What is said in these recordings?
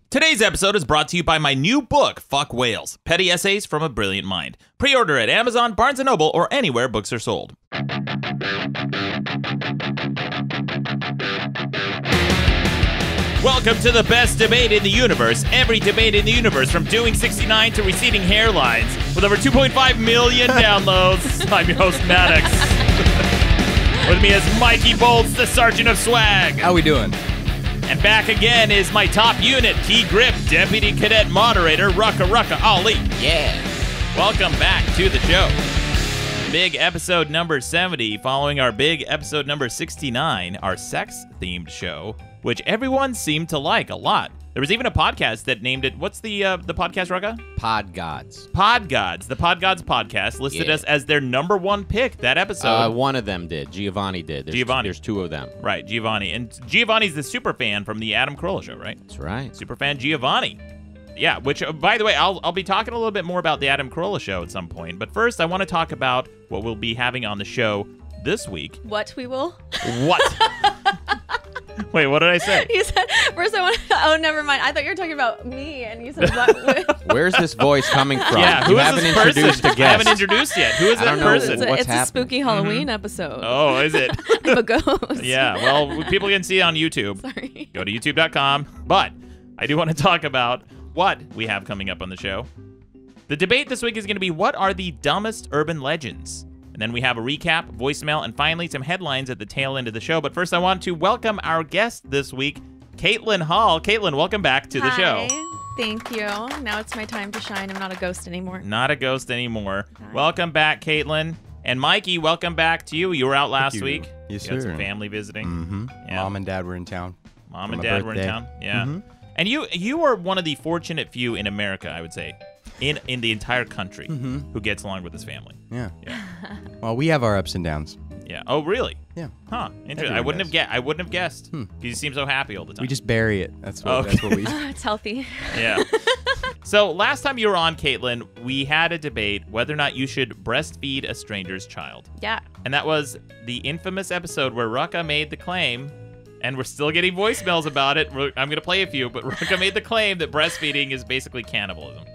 Today's episode is brought to you by my new book, Fuck Whales, Petty Essays from a Brilliant Mind. Pre-order at Amazon, Barnes & Noble, or anywhere books are sold. Welcome to the best debate in the universe. Every debate in the universe, from doing 69 to receding hairlines, with over 2.5 million downloads. I'm your host, Maddox. With me is Mikey Bolts, the Sergeant of Swag. How we doing? And back again is my top unit, Key Grip, Deputy Cadet Moderator, Rucka Ali. Yeah. Welcome back to the show. Big episode number 70, following our big episode number 69, our sex-themed show, which everyone seemed to like a lot. There was even a podcast that named it, what's the podcast, Rucka? Pod Gods. Pod Gods. The Pod Gods podcast listed us as their number one pick that episode. One of them did. Giovanni did. There's two of them. Right, Giovanni. And Giovanni's the super fan from the Adam Carolla show, right? That's right. Super fan Giovanni. Yeah, which, by the way, I'll be talking a little bit more about the Adam Carolla show at some point. But first, I want to talk about what we'll be having on the show this week. What we will? What? Wait, what did I say? You said, first I want to, oh, never mind. I thought you were talking about me, and you said what? Where's this voice coming from? Yeah, who you is haven't this introduced person? a guest. I haven't introduced yet. Who is that person? It's a spooky Halloween episode. Oh, is it? Of a ghost. Yeah, well, people can see it on YouTube. Sorry. Go to youtube.com. But I do want to talk about what we have coming up on the show. The debate this week is going to be, what are the dumbest urban legends? And then we have a recap, voicemail, and finally some headlines at the tail end of the show. But first, I want to welcome our guest this week, Caitlin Hall. Caitlin, welcome back to the show. Thank you. Now it's my time to shine. I'm not a ghost anymore. Not a ghost anymore. Welcome back, Caitlin. And Mikey, welcome back to you. You were out last week. Yes, you had sir. some family visiting. Mm-hmm. Yeah. Mom and Dad were in town. Mom and Dad were in town. Yeah. Mm-hmm. And you are one of the fortunate few in America, I would say, in the entire country, who gets along with his family. Yeah. Yeah. Well, we have our ups and downs. Yeah. Oh, really? Yeah. Huh. Interesting. Everyone I wouldn't does. have guessed. Because you seem so happy all the time. We just bury it. That's what. Okay. That's what we. It's healthy. Yeah. So last time you were on, Caitlin, we had a debate whether or not you should breastfeed a stranger's child. Yeah. And that was the infamous episode where Rucka made the claim, and we're still getting voicemails about it. I'm going to play a few, but Rucka made the claim that breastfeeding is basically cannibalism.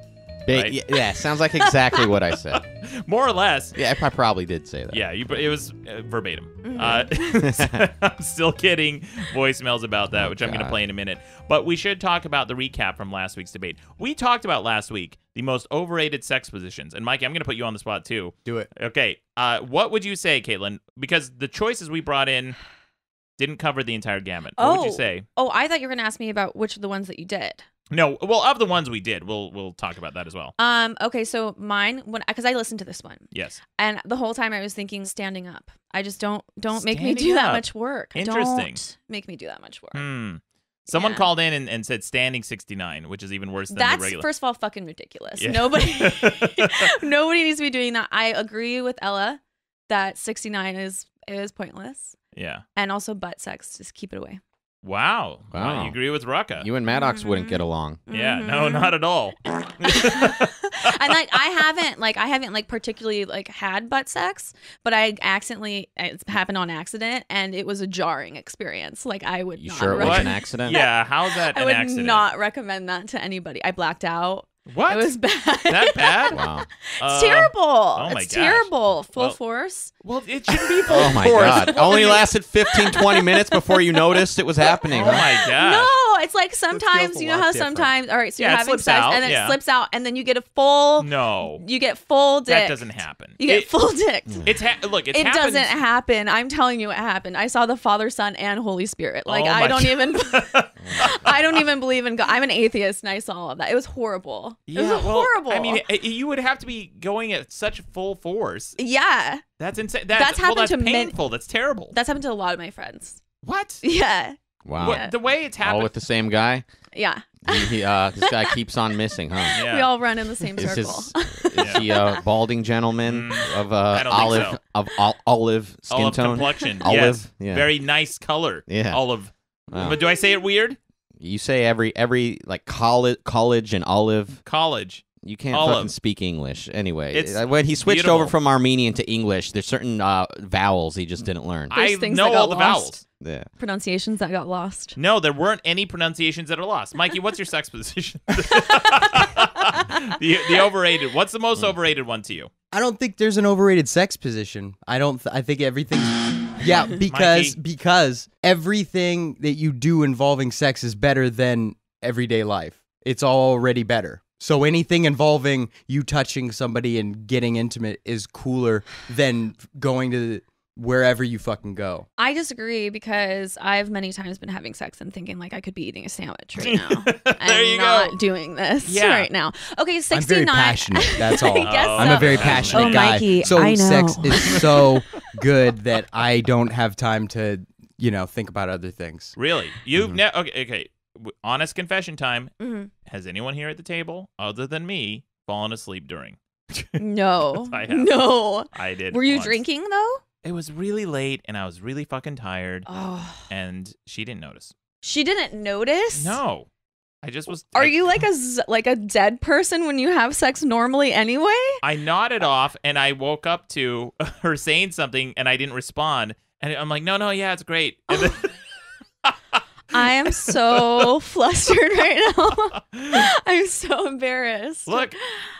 Right? Yeah, sounds like exactly what I said. More or less. Yeah, I probably did say that. Yeah, it was verbatim. I'm still getting voicemails about that, which I'm going to play in a minute. But we should talk about the recap from last week's debate. We talked about last week the most overrated sex positions. And Mikey, I'm going to put you on the spot too. Do it. Okay. What would you say, Caitlin? Because the choices we brought in didn't cover the entire gamut. What would you say? Oh, I thought you were going to ask me about which of the ones that you did. No, well, of the ones we did, we'll talk about that as well. Okay, so mine, because I listened to this one. Yes. And the whole time I was thinking standing up. I just don't make me Standing do that up. much work. Interesting. Don't make me do that much work. Someone Yeah. called in and said standing 69, which is even worse than That's, the regular. first of all, fucking ridiculous. Yeah. Nobody needs to be doing that. I agree with Ella that 69 is pointless. Yeah. And also butt sex. Just keep it away. Wow. Wow. You agree with Rucka. You and Maddox wouldn't get along. Yeah, no, not at all. And I haven't particularly had butt sex, but it's happened on accident, and it was a jarring experience. I would You not sure it was What? an accident? Yeah, how's that I an would accident? not recommend that to anybody. I blacked out. What? It was bad. That bad? Wow. It's terrible. oh my It's gosh. terrible. Full Well- force. Well, it shouldn't be full Oh my force. God. What Only were you- lasted 15, 20 minutes before you noticed it was happening. Oh my gosh. No, it's like feels sometimes, a you know lot how different. sometimes, all right, so Yeah, you're it having slips sex out, and then yeah. it slips out and then you get a full, No. you get full dick. That doesn't happen. You get full dick. Look, It happens. doesn't happen. I'm telling you it happened. I saw the Father, Son, and Holy Spirit. Oh my I don't God. I don't even believe in God. I'm an atheist and I saw all of that. It was horrible. It was horrible. I mean, you would have to be going at such full force. yeah. That's insane. That's happened that's to many- painful. That's terrible. That's happened to a lot of my friends. What? Yeah. Wow. What? The way it's happened. All with the same guy? Yeah. This guy keeps on missing, huh? Yeah. We all run in the same circle. Is he a balding gentleman of I don't think so. olive skin Olive tone? complexion. Olive, Yes. yeah. Very nice color. Yeah. Olive. Wow. But do I say it weird? You say every college and olive. College. You can't Olive. fucking speak English. Anyway, It's when he switched beautiful. over from Armenian to English, there's certain vowels he just didn't learn. I things know that got all the lost. vowels. Yeah. Pronunciations that got lost. No, there weren't any pronunciations that are lost. Mikey, what's your sex position? the overrated. What's the most overrated one to you? I don't think there's an overrated sex position. I think everything's yeah, because everything that you do involving sex is better than everyday life. It's already better. So anything involving you touching somebody and getting intimate is cooler than going to wherever you fucking go. I disagree because I've many times been having sex and thinking like I could be eating a sandwich right now. There you not go. doing this Yeah. right now. Okay, 69. I'm very passionate. That's all. I guess I'm a very passionate Oh, guy. Mikey, so I know. sex is so good that I don't have time to, think about other things. Really? You've okay. Honest confession time. Mhm. Has anyone here at the table, other than me, fallen asleep during? No. I have. No. I did. Were you once. drinking though? It was really late, and I was really fucking tired, Oh. and she didn't notice. She didn't notice? No. I just was... Are you like a dead person when you have sex normally anyway? I nodded off, and I woke up to her saying something, and I didn't respond. And I'm like, no, yeah, it's great. And then... I am so flustered right now. I'm so embarrassed. Look,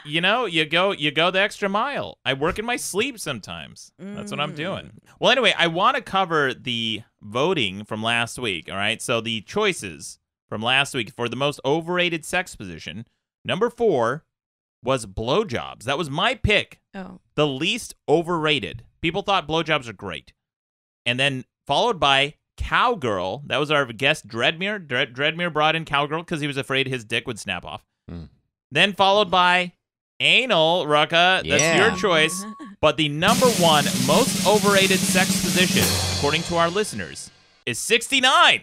you go the extra mile. I work in my sleep sometimes. That's what I'm doing. Well, anyway, I want to cover the voting from last week, all right? So the choices from last week for the most overrated sex position, number 4 was blowjobs. That was my pick. Oh. The least overrated. People thought blowjobs are great. And then followed by cowgirl. That was our guest, Dreadmere. Dreadmere brought in cowgirl because he was afraid his dick would snap off. Then followed by anal, Rucka. That's your choice. But the number 1 most overrated sex position, according to our listeners, is 69.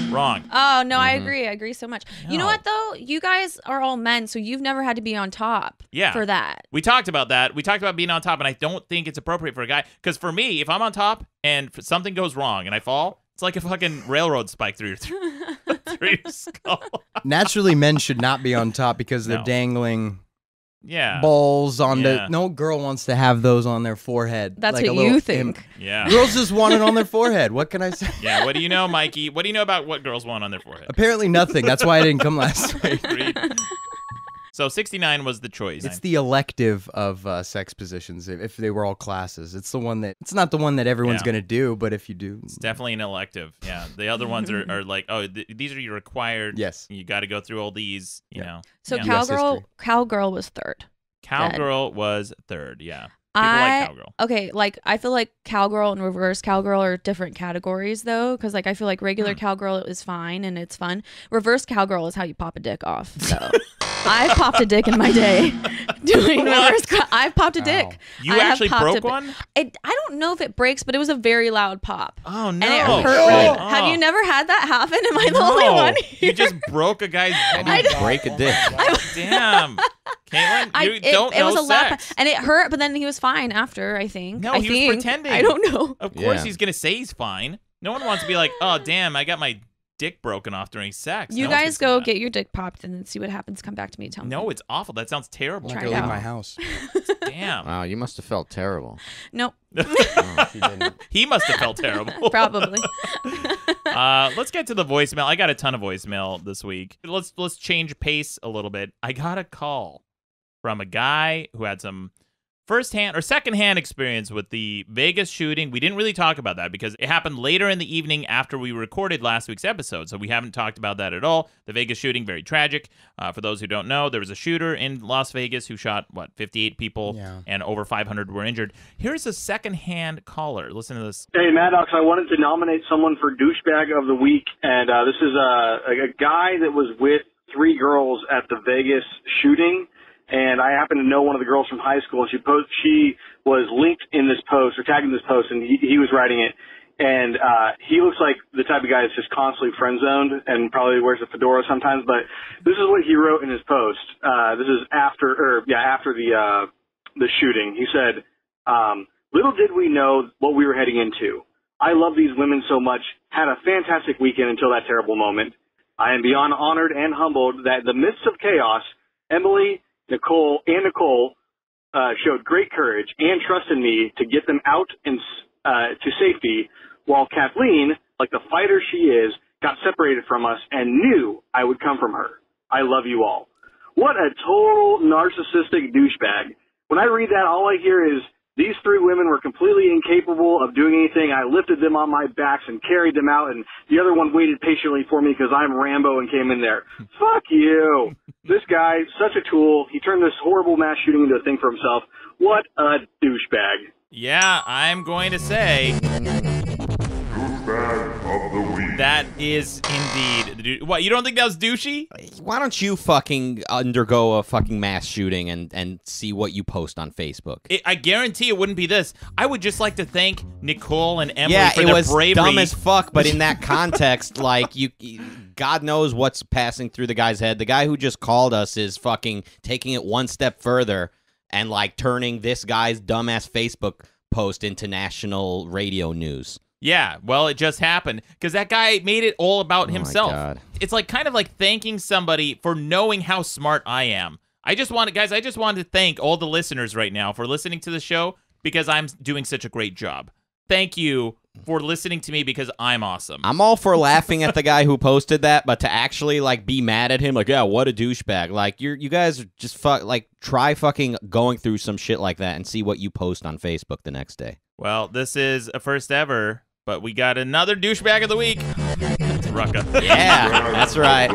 Wrong. Oh, no, I agree. I agree so much. You know No. what, though? You guys are all men, so you've never had to be on top for that. We talked about that. We talked about being on top, and I don't think it's appropriate for a guy. Because for me, if I'm on top and something goes wrong and I fall, it's like a fucking railroad spike through your skull. Naturally, men should not be on top because they're No. dangling Yeah. balls on Yeah. no girl wants to have those on their forehead. That's like a what little you think. Yeah. Girls just want it on their forehead. What can I say? Yeah. What do you know, Mikey? What do you know about what girls want on their forehead? Apparently nothing. That's why I didn't come last week. Agreed. So 69 was the choice. It's the elective of sex positions. If they were all classes, it's not the one that everyone's Yeah. gonna do. But if you do, It's definitely an elective. Yeah. The other ones are like, these are your required. Yes. You got to go through all these, you know. So Yeah. cowgirl was third. Cowgirl was third. Yeah. People like cowgirl. Okay, like I feel like cowgirl and reverse cowgirl are different categories though, because like I feel like regular cowgirl is fine and it's fun. Reverse cowgirl is how you pop a dick off. So I've popped a dick in my day doing reverse. I've popped a dick. You I have actually popped broke a- one? I don't know if it breaks, but it was a very loud pop. Oh no! And it hurt really. Oh. Have you never had that happen? Am I the No. only one? You just broke a guy's. I didn't break a dick. Damn, Caitlin, you don't it know was a loud sex. and it hurt, but then he was fine after. I think. No, I he was think. pretending. I don't know. Of course, Yeah. he's gonna say he's fine. No one wants to be like, oh damn, I got my dick broken off during sex. You No one's guys gonna go say that. get your dick popped and then see what happens. Come back to me. And tell me. No, it's awful. That sounds terrible. I'm not Try gonna it leave out. my house. Damn. Wow, you must have felt terrible. Nope. She didn't. He must have felt terrible. Probably. Let's get to the voicemail. I got a ton of voicemail this week. Let's change pace a little bit. I got a call from a guy who had some first-hand or second-hand experience with the Vegas shooting. We didn't really talk about that because it happened later in the evening after we recorded last week's episode, so we haven't talked about that at all. The Vegas shooting, very tragic. For those who don't know, there was a shooter in Las Vegas who shot, 58 people, Yeah. and over 500 were injured. Here's a second-hand caller. Listen to this. Hey, Maddox, I wanted to nominate someone for Douchebag of the Week, and this is a guy that was with 3 girls at the Vegas shooting, and I happen to know one of the girls from high school, and she was linked in this post, or tagged in this post, and he was writing it, and he looks like the type of guy that's just constantly friend-zoned and probably wears a fedora sometimes, but this is what he wrote in his post. This is after the shooting. He said, little did we know what we were heading into. I love these women so much. Had a fantastic weekend until that terrible moment. I am beyond honored and humbled that in the midst of chaos, Emily, Nicole showed great courage and trust in me to get them out and to safety, while Kathleen like the fighter she is, got separated from us and knew I would come from her. I love you all. What a total narcissistic douchebag. When I read that, all I hear is, these three women were completely incapable of doing anything. I lifted them on my backs and carried them out, and the other one waited patiently for me because I'm Rambo and came in there. Fuck you. This guy, such a tool. He turned this horrible mass shooting into a thing for himself. What a douchebag. Yeah, I'm going to say... Of the week. That is indeed... What, you don't think that was douchey? Why don't you fucking undergo a fucking mass shooting and see what you post on Facebook? I guarantee it wouldn't be this. I would just like to thank Nicole and Emily for it their was bravery. dumb as fuck, but in that context, like, God knows what's passing through the guy's head. The guy who just called us is fucking taking it one step further and, like, turning this guy's dumbass Facebook post into national radio news. Yeah, well, it just happened because that guy made it all about himself. My God. It's like kind of like thanking somebody for knowing how smart I am. I just wanted to thank all the listeners right now for listening to the show because I'm doing such a great job. Thank you for listening to me because I'm awesome. I'm all for laughing at the guy who posted that, but to actually like be mad at him, like, yeah, what a douchebag. Like you guys just try fucking going through some shit like that and see what you post on Facebook the next day. Well, this is a first ever. But we got another douchebag of the week. It's Rucka. Yeah, that's right.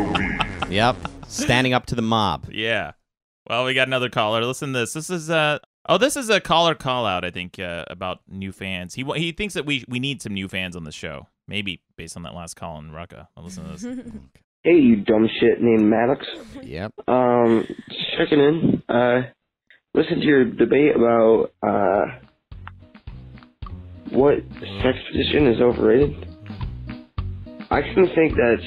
Yep. Standing up to the mob. Yeah. Well, we got another caller. Listen to this. This is a caller call out, I think, about new fans. He thinks that we need some new fans on the show. Maybe based on that last call in Rucka. I'll listen to this. Hey, you dumb shit named Maddox. Yep. Checking in. Listen to your debate about what sex position is overrated. I can think that's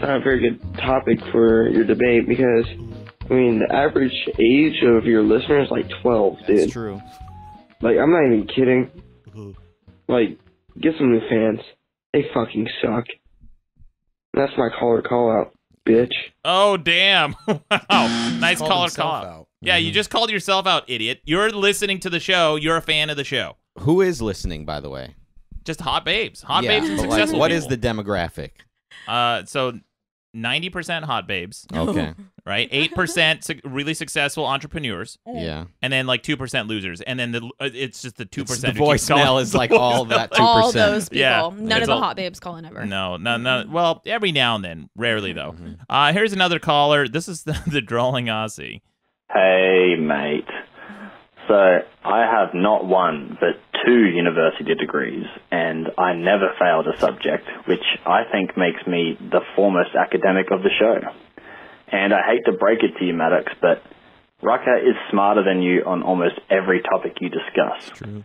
not a very good topic for your debate because, I mean, the average age of your listener is like 12, dude. That's true. Like, I'm not even kidding. Like, get some new fans. They fucking suck. That's my caller call out, bitch. Oh, damn. Wow. Nice caller call out. out. Yeah, you just called yourself out, idiot. You're listening to the show. You're a fan of the show. Who is listening, by the way? Just hot babes. Hot babes and but successful what people. is the demographic? So 90% hot babes, Okay. right? 8% really successful entrepreneurs. Yeah. And then like 2% losers. And then it's just the 2%. The who keeps calling. voicemail is like all that 2%. All those people. Yeah, None it's of the all- hot babes calling ever. No. Well, every now and then. Rarely, though. Here's another caller. This is the drawling Aussie. Hey, mate. So, I have not one, but 2 university degrees, and I never failed a subject, which I think makes me the foremost academic of the show. And I hate to break it to you, Maddox, but Rucka is smarter than you on almost every topic you discuss. True.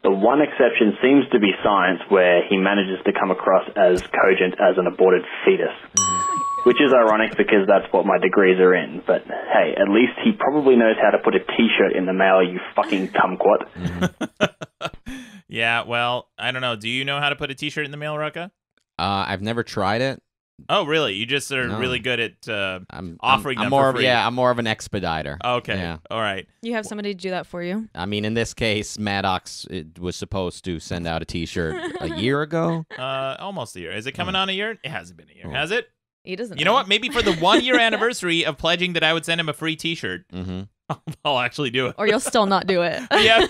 The one exception seems to be science, where he manages to come across as cogent as an aborted fetus. Which is ironic because that's what my degrees are in. But hey, at least he probably knows how to put a T-shirt in the mail, you fucking kumquat. Yeah, well, I don't know. Do you know how to put a T-shirt in the mail, Rucka? I've never tried it. Oh, really? You just are No. really good at I'm offering I'm them more for of free. I'm more of an expediter. Okay. Yeah. All right. You have somebody to do that for you? I mean, in this case, Maddox was supposed to send out a T-shirt a year ago. Almost a year. Is it coming on a year? It hasn't been a year. Has it? He doesn't You know what? Maybe for the 1 year anniversary of pledging that I would send him a free T-shirt, I'll actually do it. Or you'll still not do it. Yeah.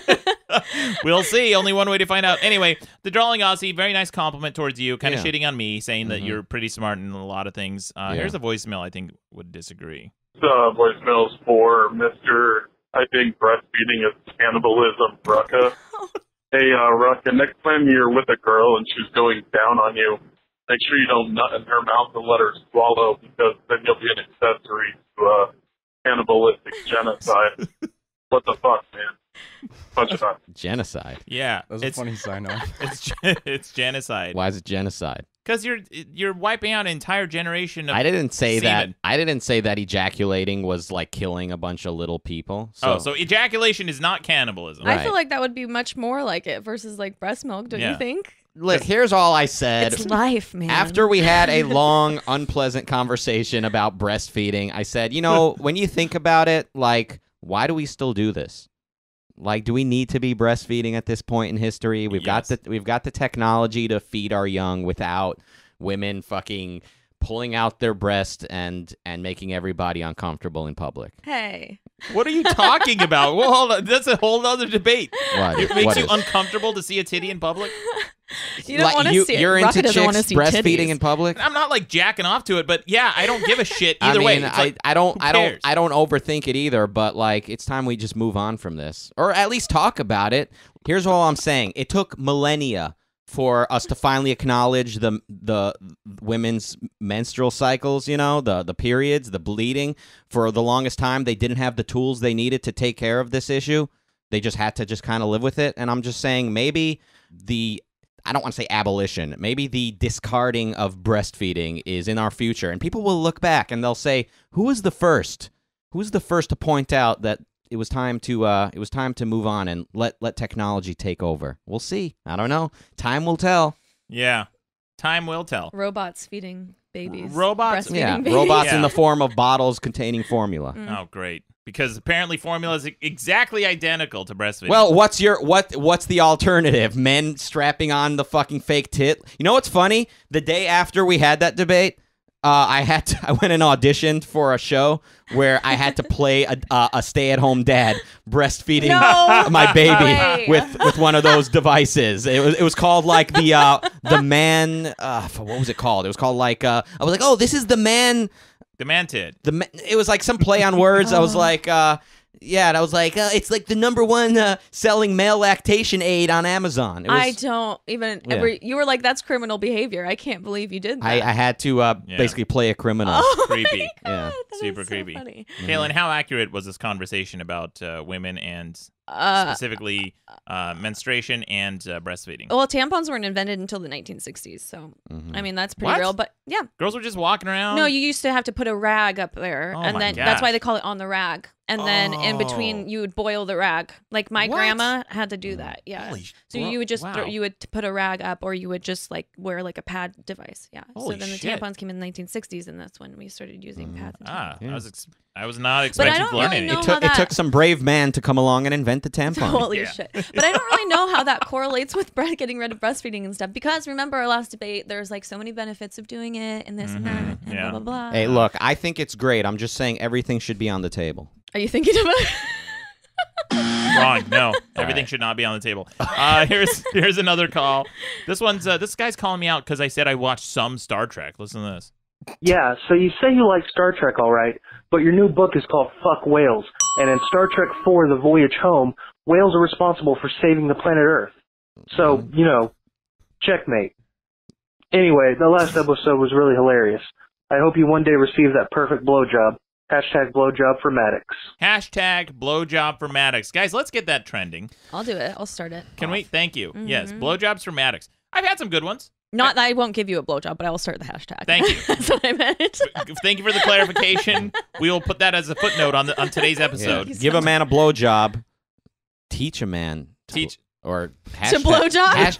We'll see. Only one way to find out. Anyway, the drawling Aussie, very nice compliment towards you, kind of shitting on me, saying that you're pretty smart in a lot of things. Here's a voicemail I think would disagree. Voicemails for Mr. I think breastfeeding is cannibalism, Rucka. Hey, Rucka, next time you're with a girl and she's going down on you, make sure you don't nut in her mouth and let her swallow, because then you'll be an accessory to cannibalistic genocide. What the fuck, man? Punch it on. Genocide. Yeah. That was a funny sign-off. It's genocide. Why is it genocide? Because you're wiping out an entire generation of I didn't say semen. that. I didn't say that ejaculating was like killing a bunch of little people. So ejaculation is not cannibalism. Right. I feel like that would be much more like it versus like breast milk, don't Yeah. you think? Look, here's all I said. It's life, man. After we had a long, unpleasant conversation about breastfeeding, I said, when you think about it, like, why do we still do this? Like, do we need to be breastfeeding at this point in history? We've got the technology to feed our young without women fucking pulling out their breast and making everybody uncomfortable in public. Hey. What are you talking about? Well, hold on. That's a whole other debate. What? It makes you uncomfortable to see a titty in public? You don't want to see it. You're into doesn't wanna chicks see breastfeeding titties. in public? I'm not like jacking off to it, but yeah, I don't give a shit either I mean, way. It's like, I don't cares? overthink it either, but like it's time we just move on from this. Or at least talk about it. Here's all I'm saying. It took millennia for us to finally acknowledge the women's menstrual cycles, you know, the periods, the bleeding. For the longest time, they didn't have the tools they needed to take care of this issue. They just had to just kind of live with it. And I'm just saying maybe I don't want to say abolition, maybe the discarding of breastfeeding is in our future. And people will look back and they'll say, who was the first? Who was the first to point out that it was time to move on and let technology take over? We'll see. I don't know. Time will tell. Yeah. Time will tell. Robots feeding babies. Robots? Breastfeeding babies. Robots in the form of bottles containing formula. Oh, great. Because apparently formula is exactly identical to breastfeeding. Well, what's the alternative? Men strapping on the fucking fake tit? You know what's funny? The day after we had that debate, I went and auditioned for a show where I had to play a stay-at-home dad breastfeeding my baby with one of those devices. It was called like the man. What was it called? It was called like I was like, oh, this is the man. The man tit. It was like some play on words. I was like, yeah, and I was like, it's like the #1 selling male lactation aid on Amazon. It was, I don't even. You were like, that's criminal behavior. I can't believe you did that. I had to basically play a criminal. Oh creepy. Yeah, super so creepy. funny. Kaylin, how accurate was this conversation about women and specifically menstruation and breastfeeding? Well, tampons weren't invented until the 1960s, so I mean that's pretty What? real. But yeah, Girls were just walking around? no, you used to have to put a rag up there, Oh and my then gosh. that's why they call it on the rag. And then in Oh. between, you would boil the rag. Like my What? grandma had to do that. Yeah. Holy So you would just wow. you would put a rag up, or you would just like wear like a pad device. Yeah. Holy so then the shit. tampons came in the 1960s, and that's when we started using pads. And tampons. I was not I expecting don't to learn really anything. know It took some brave man to come along and invent the tampon. Holy Yeah. shit. But I don't really know how that correlates with getting rid of breastfeeding and stuff. Because remember our last debate, there's like so many benefits of doing it and this and that and Yeah. blah, blah, blah. Hey, look, I think it's great. I'm just saying everything should be on the table. Are you thinking about it? Wrong. No, everything should not be on the table. Here's another call. This guy's calling me out because I said I watched some Star Trek. Listen to this. Yeah, so you say you like Star Trek, all right, but your new book is called Fuck Whales, and in Star Trek 4, The Voyage Home, whales are responsible for saving the planet Earth. So, you know, checkmate. Anyway, the last episode was really hilarious. I hope you one day receive that perfect blowjob. Hashtag blowjob for Maddox. Hashtag blowjob for Maddox. Guys, let's get that trending. I'll do it. I'll start it. Can we? Thank you. Yes, blowjobs for Maddox. I've had some good ones. Not that I won't give you a blowjob, but I will start the hashtag. Thank you. That's what I meant. Thank you for the clarification. We will put that as a footnote on today's episode. Give a man a blowjob. Teach a man. Or To blowjob?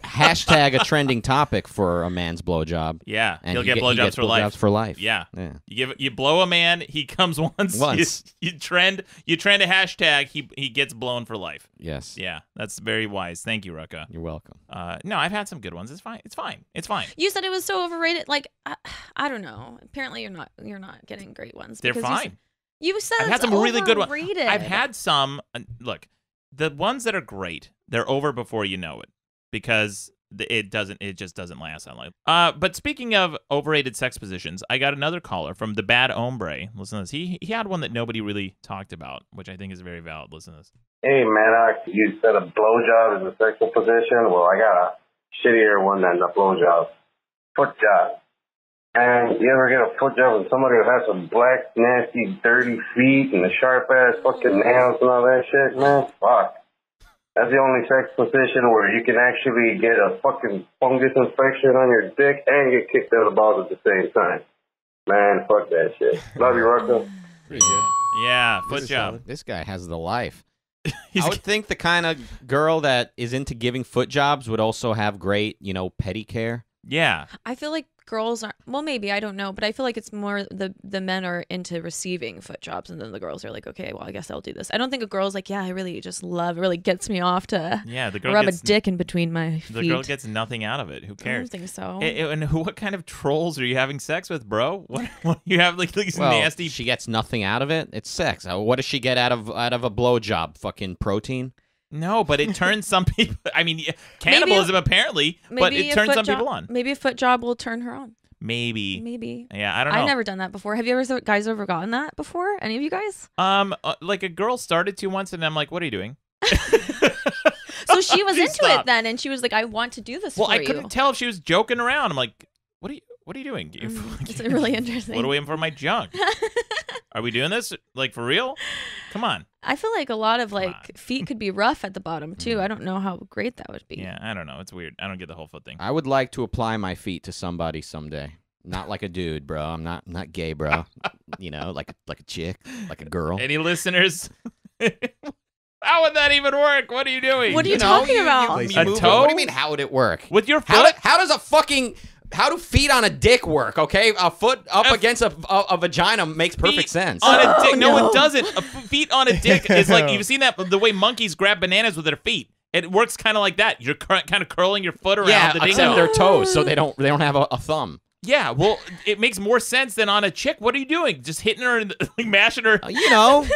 Hashtag a trending topic for a man's blowjob. Yeah, And he'll he get blowjobs gets for life. blowjobs for life. Yeah. You blow a man, he comes once. You trend a hashtag, he gets blown for life. Yes. Yeah, that's very wise. Thank you, Rucka. You're welcome. No, I've had some good ones. It's fine. It's fine. It's fine. You said it was so overrated. Like, I don't know. Apparently, you're not getting great ones. They're because fine. You said I've had it's some really good ones. overrated. I've had some. Look, the ones that are great, they're over before you know it, because it just doesn't last that long. But speaking of overrated sex positions, I got another caller from the Bad Hombre. Listen to this. He had one that nobody really talked about, which I think is very valid. Listen to this. Hey, Maddox, you said a blowjob is a sexual position. Well, I got a shittier one than a blowjob. Foot job. And you ever get a foot job with somebody who has some black, nasty, dirty feet and the sharp-ass fucking nails and all that shit, man? Fuck. That's the only sex position where you can actually get a fucking fungus infection on your dick and get kicked out of the balls at the same time. Man, fuck that shit. Love you, Rocco. Yeah, foot job. This guy has the life. I would think the kind of girl that is into giving foot jobs would also have great, pedicure. Yeah. I feel like girls aren't. Well, maybe I don't know, but I feel like it's more the men are into receiving foot jobs, and then the girls are like, okay, well, I guess I'll do this. I don't think a girl's like, yeah, I really just love. It really gets me off to the girl rub gets, a dick in between my feet. The girl gets nothing out of it. Who cares? I don't think so. And what kind of trolls are you having sex with, bro? What you have like these nasty? She gets nothing out of it. It's sex. What does she get out of a blowjob? Fucking protein. No, but it turns some people. I mean, cannibalism apparently, but it turns some people on. Maybe a foot job will turn her on. Maybe. Yeah, I don't know. I've never done that before. Have you guys ever gotten that before? Any of you guys? Like a girl started to once, and I'm like, "What are you doing?" So she was into it then, and she was like, "I want to do this." Well, for I couldn't tell if she was joking around. I'm like, "What are you doing?" It's really interesting. What are we in for my junk? Are we doing this like for real? Come on. I feel like a lot of feet could be rough at the bottom too. I don't know how great that would be. Yeah, I don't know. It's weird. I don't get the whole foot thing. I would like to apply my feet to somebody someday. Not like a dude, bro. I'm not gay, bro. You know, like a chick, like a girl. Any listeners? How would that even work? What are you doing? What are you talking about? A toe? What do you mean? How would it work? With your foot? How do feet on a dick work? Okay, a foot up against a vagina makes perfect sense. On a dick? No, it doesn't. Feet on a dick is like you've seen that the way monkeys grab bananas with their feet. It works kind of like that. You're kind of curling your foot around the dingo. Except their toes, so they don't have a thumb. Yeah, well, it makes more sense than on a chick. What are you doing? Just hitting her and like mashing her? You know,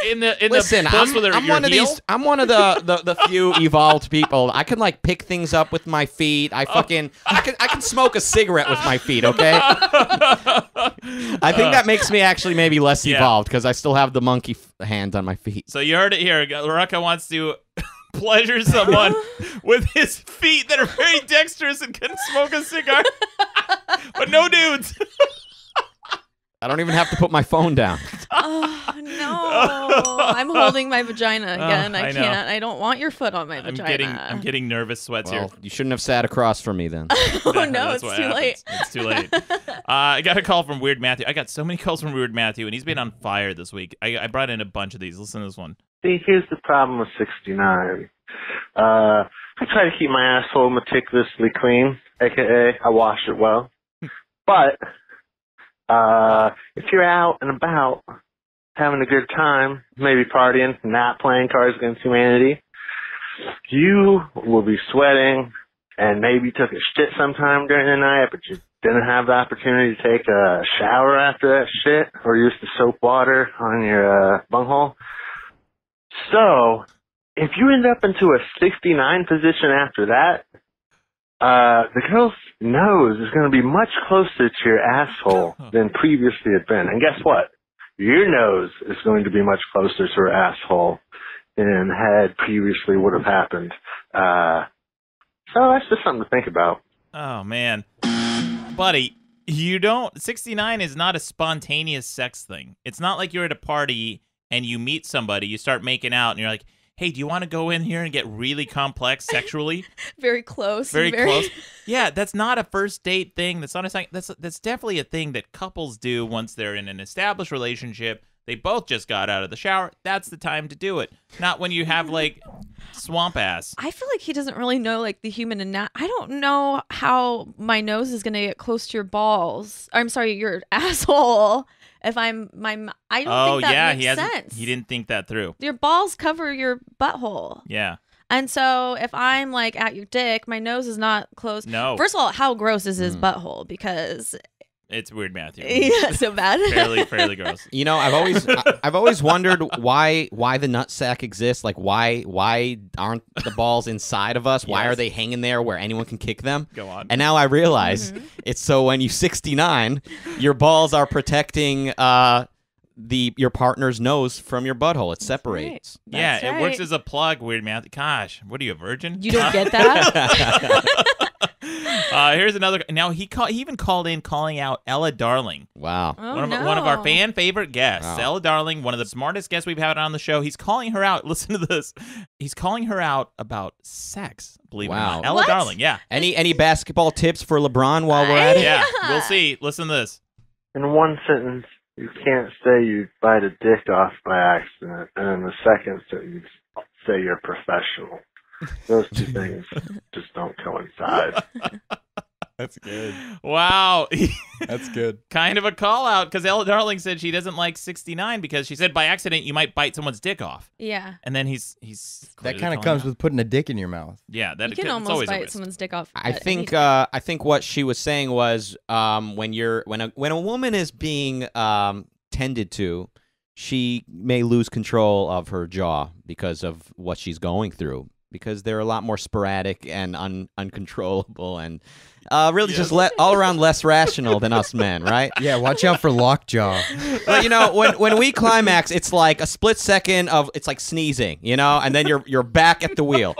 listen, the puss with her, I'm one of these. I'm one of the few evolved people. I can like pick things up with my feet. I can smoke a cigarette with my feet. Okay. I think that makes me actually maybe less evolved because I still have the monkey hand on my feet. So you heard it here. Rucka wants to pleasure someone with his feet that are very dexterous and can smoke a cigar. But no dudes. I don't even have to put my phone down. Oh, no. I'm holding my vagina again. I can't. I don't want your foot on my vagina. I'm getting nervous sweats here. You shouldn't have sat across from me then. Oh, no, it's too late. It's too late. I got a call from Weird Matthew. I got so many calls from Weird Matthew, and he's been on fire this week. I brought in a bunch of these. Listen to this one. See, here's the problem with 69. I try to keep my asshole meticulously clean, a.k.a. I wash it well. But if you're out and about having a good time, maybe partying, not playing Cards Against Humanity, you will be sweating and maybe took a shit sometime during the night, but you didn't have the opportunity to take a shower after that shit or use the soap water on your bunghole. So, if you end up into a 69 position after that, the girl's nose is going to be much closer to your asshole than previously had been. And guess what? Your nose is going to be much closer to her asshole than had previously would have happened. So that's just something to think about. Oh, man. Buddy, 69 is not a spontaneous sex thing. It's not like you're at a party and you meet somebody, you start making out, and you're like, hey, do you want to go in here and get really complex sexually? Very close. Very close. Yeah, that's not a first date thing. That's not a that's definitely a thing that couples do once they're in an established relationship. They both just got out of the shower. That's the time to do it. Not when you have like swamp ass. I feel like he doesn't really know like the human anatomy. I don't know how my nose is gonna get close to your balls. I'm sorry, your asshole. If I don't think that makes sense. He didn't think that through. Your balls cover your butthole. Yeah. And so if I'm like at your dick, my nose is not close. No. First of all, how gross is his butthole? Because it's Weird Matthew. Yeah, so bad. fairly gross. You know, I've always wondered why the nutsack exists. Like why aren't the balls inside of us? Why are they hanging there where anyone can kick them? Go on. And now I realize it's so when you 69, your balls are protecting your partner's nose from your butthole. It separates. Right. Yeah, it works as a plug, Weird Matthew. Gosh, what are you, a virgin? You don't get that? Here's another. Now he even called in calling out Ella Darling. Wow. One of our fan favorite guests. Wow. Ella Darling, one of the smartest guests we've had on the show. He's calling her out. Listen to this. He's calling her out about sex. Believe it or not. Ella Darling, yeah. Any basketball tips for LeBron while we're at it? Yeah, we'll see. Listen to this. In one sentence, you can't say you bite a dick off by accident, and in the second sentence, say you're professional. Those two things just don't coincide. That's good. Wow. That's good. Kind of a call out because Ella Darling said she doesn't like 69 because she said by accident you might bite someone's dick off. Yeah. And then he's that kind of comes with putting a dick in your mouth. Yeah, that You can almost bite someone's dick off. I think what she was saying was when a woman is being tended to, she may lose control of her jaw because of what she's going through. Because they're a lot more sporadic and uncontrollable and really just all around less rational than us men, right? Yeah, watch out for lockjaw. But you know, when we climax, it's like a split second of it's like sneezing, you know, and then you're back at the wheel.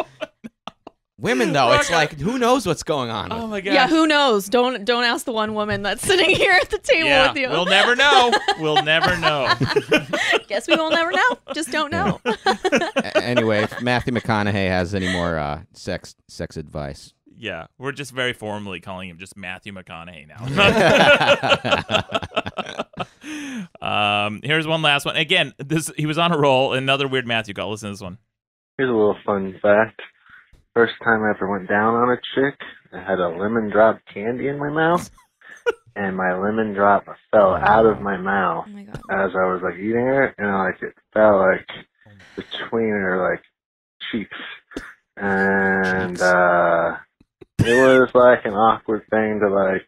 Women though, it's like who knows what's going on. Oh my god. Yeah, who knows? Don't ask the one woman that's sitting here at the table with you. We'll never know. We'll never know. Guess we will never know. Just don't know. Anyway, if Matthew McConaughey has any more sex advice. Yeah, we're just very formally calling him just Matthew McConaughey now. Here's one last one. Again, he was on a roll. Another weird Matthew call. Listen to this one. Here's a little fun fact. First time I ever went down on a chick, I had a lemon drop candy in my mouth, and my lemon drop fell out of my mouth as I was like eating it, and like it fell like between her like cheeks, and it was like an awkward thing to like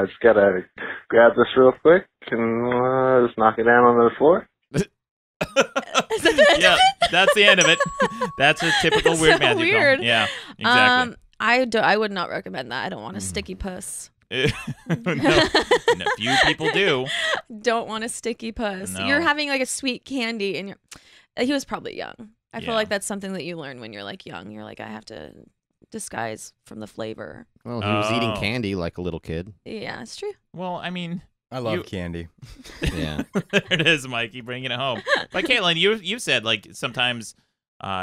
just gotta grab this real quick and just knock it down onto the floor. Yeah, that's the end of it. That's a typical weird so Matthew weird. call. Yeah, exactly. I would not recommend that. I don't want a sticky puss. No, few people do. Don't want a sticky puss. No. You're having like a sweet candy, and he was probably young. I feel like that's something that you learn when you're like young. You're like, I have to disguise from the flavor. Well, he was eating candy like a little kid. Yeah, it's true. Well, I mean, I love candy. Yeah. There it is, Mikey, bringing it home. But Caitlin, you said like sometimes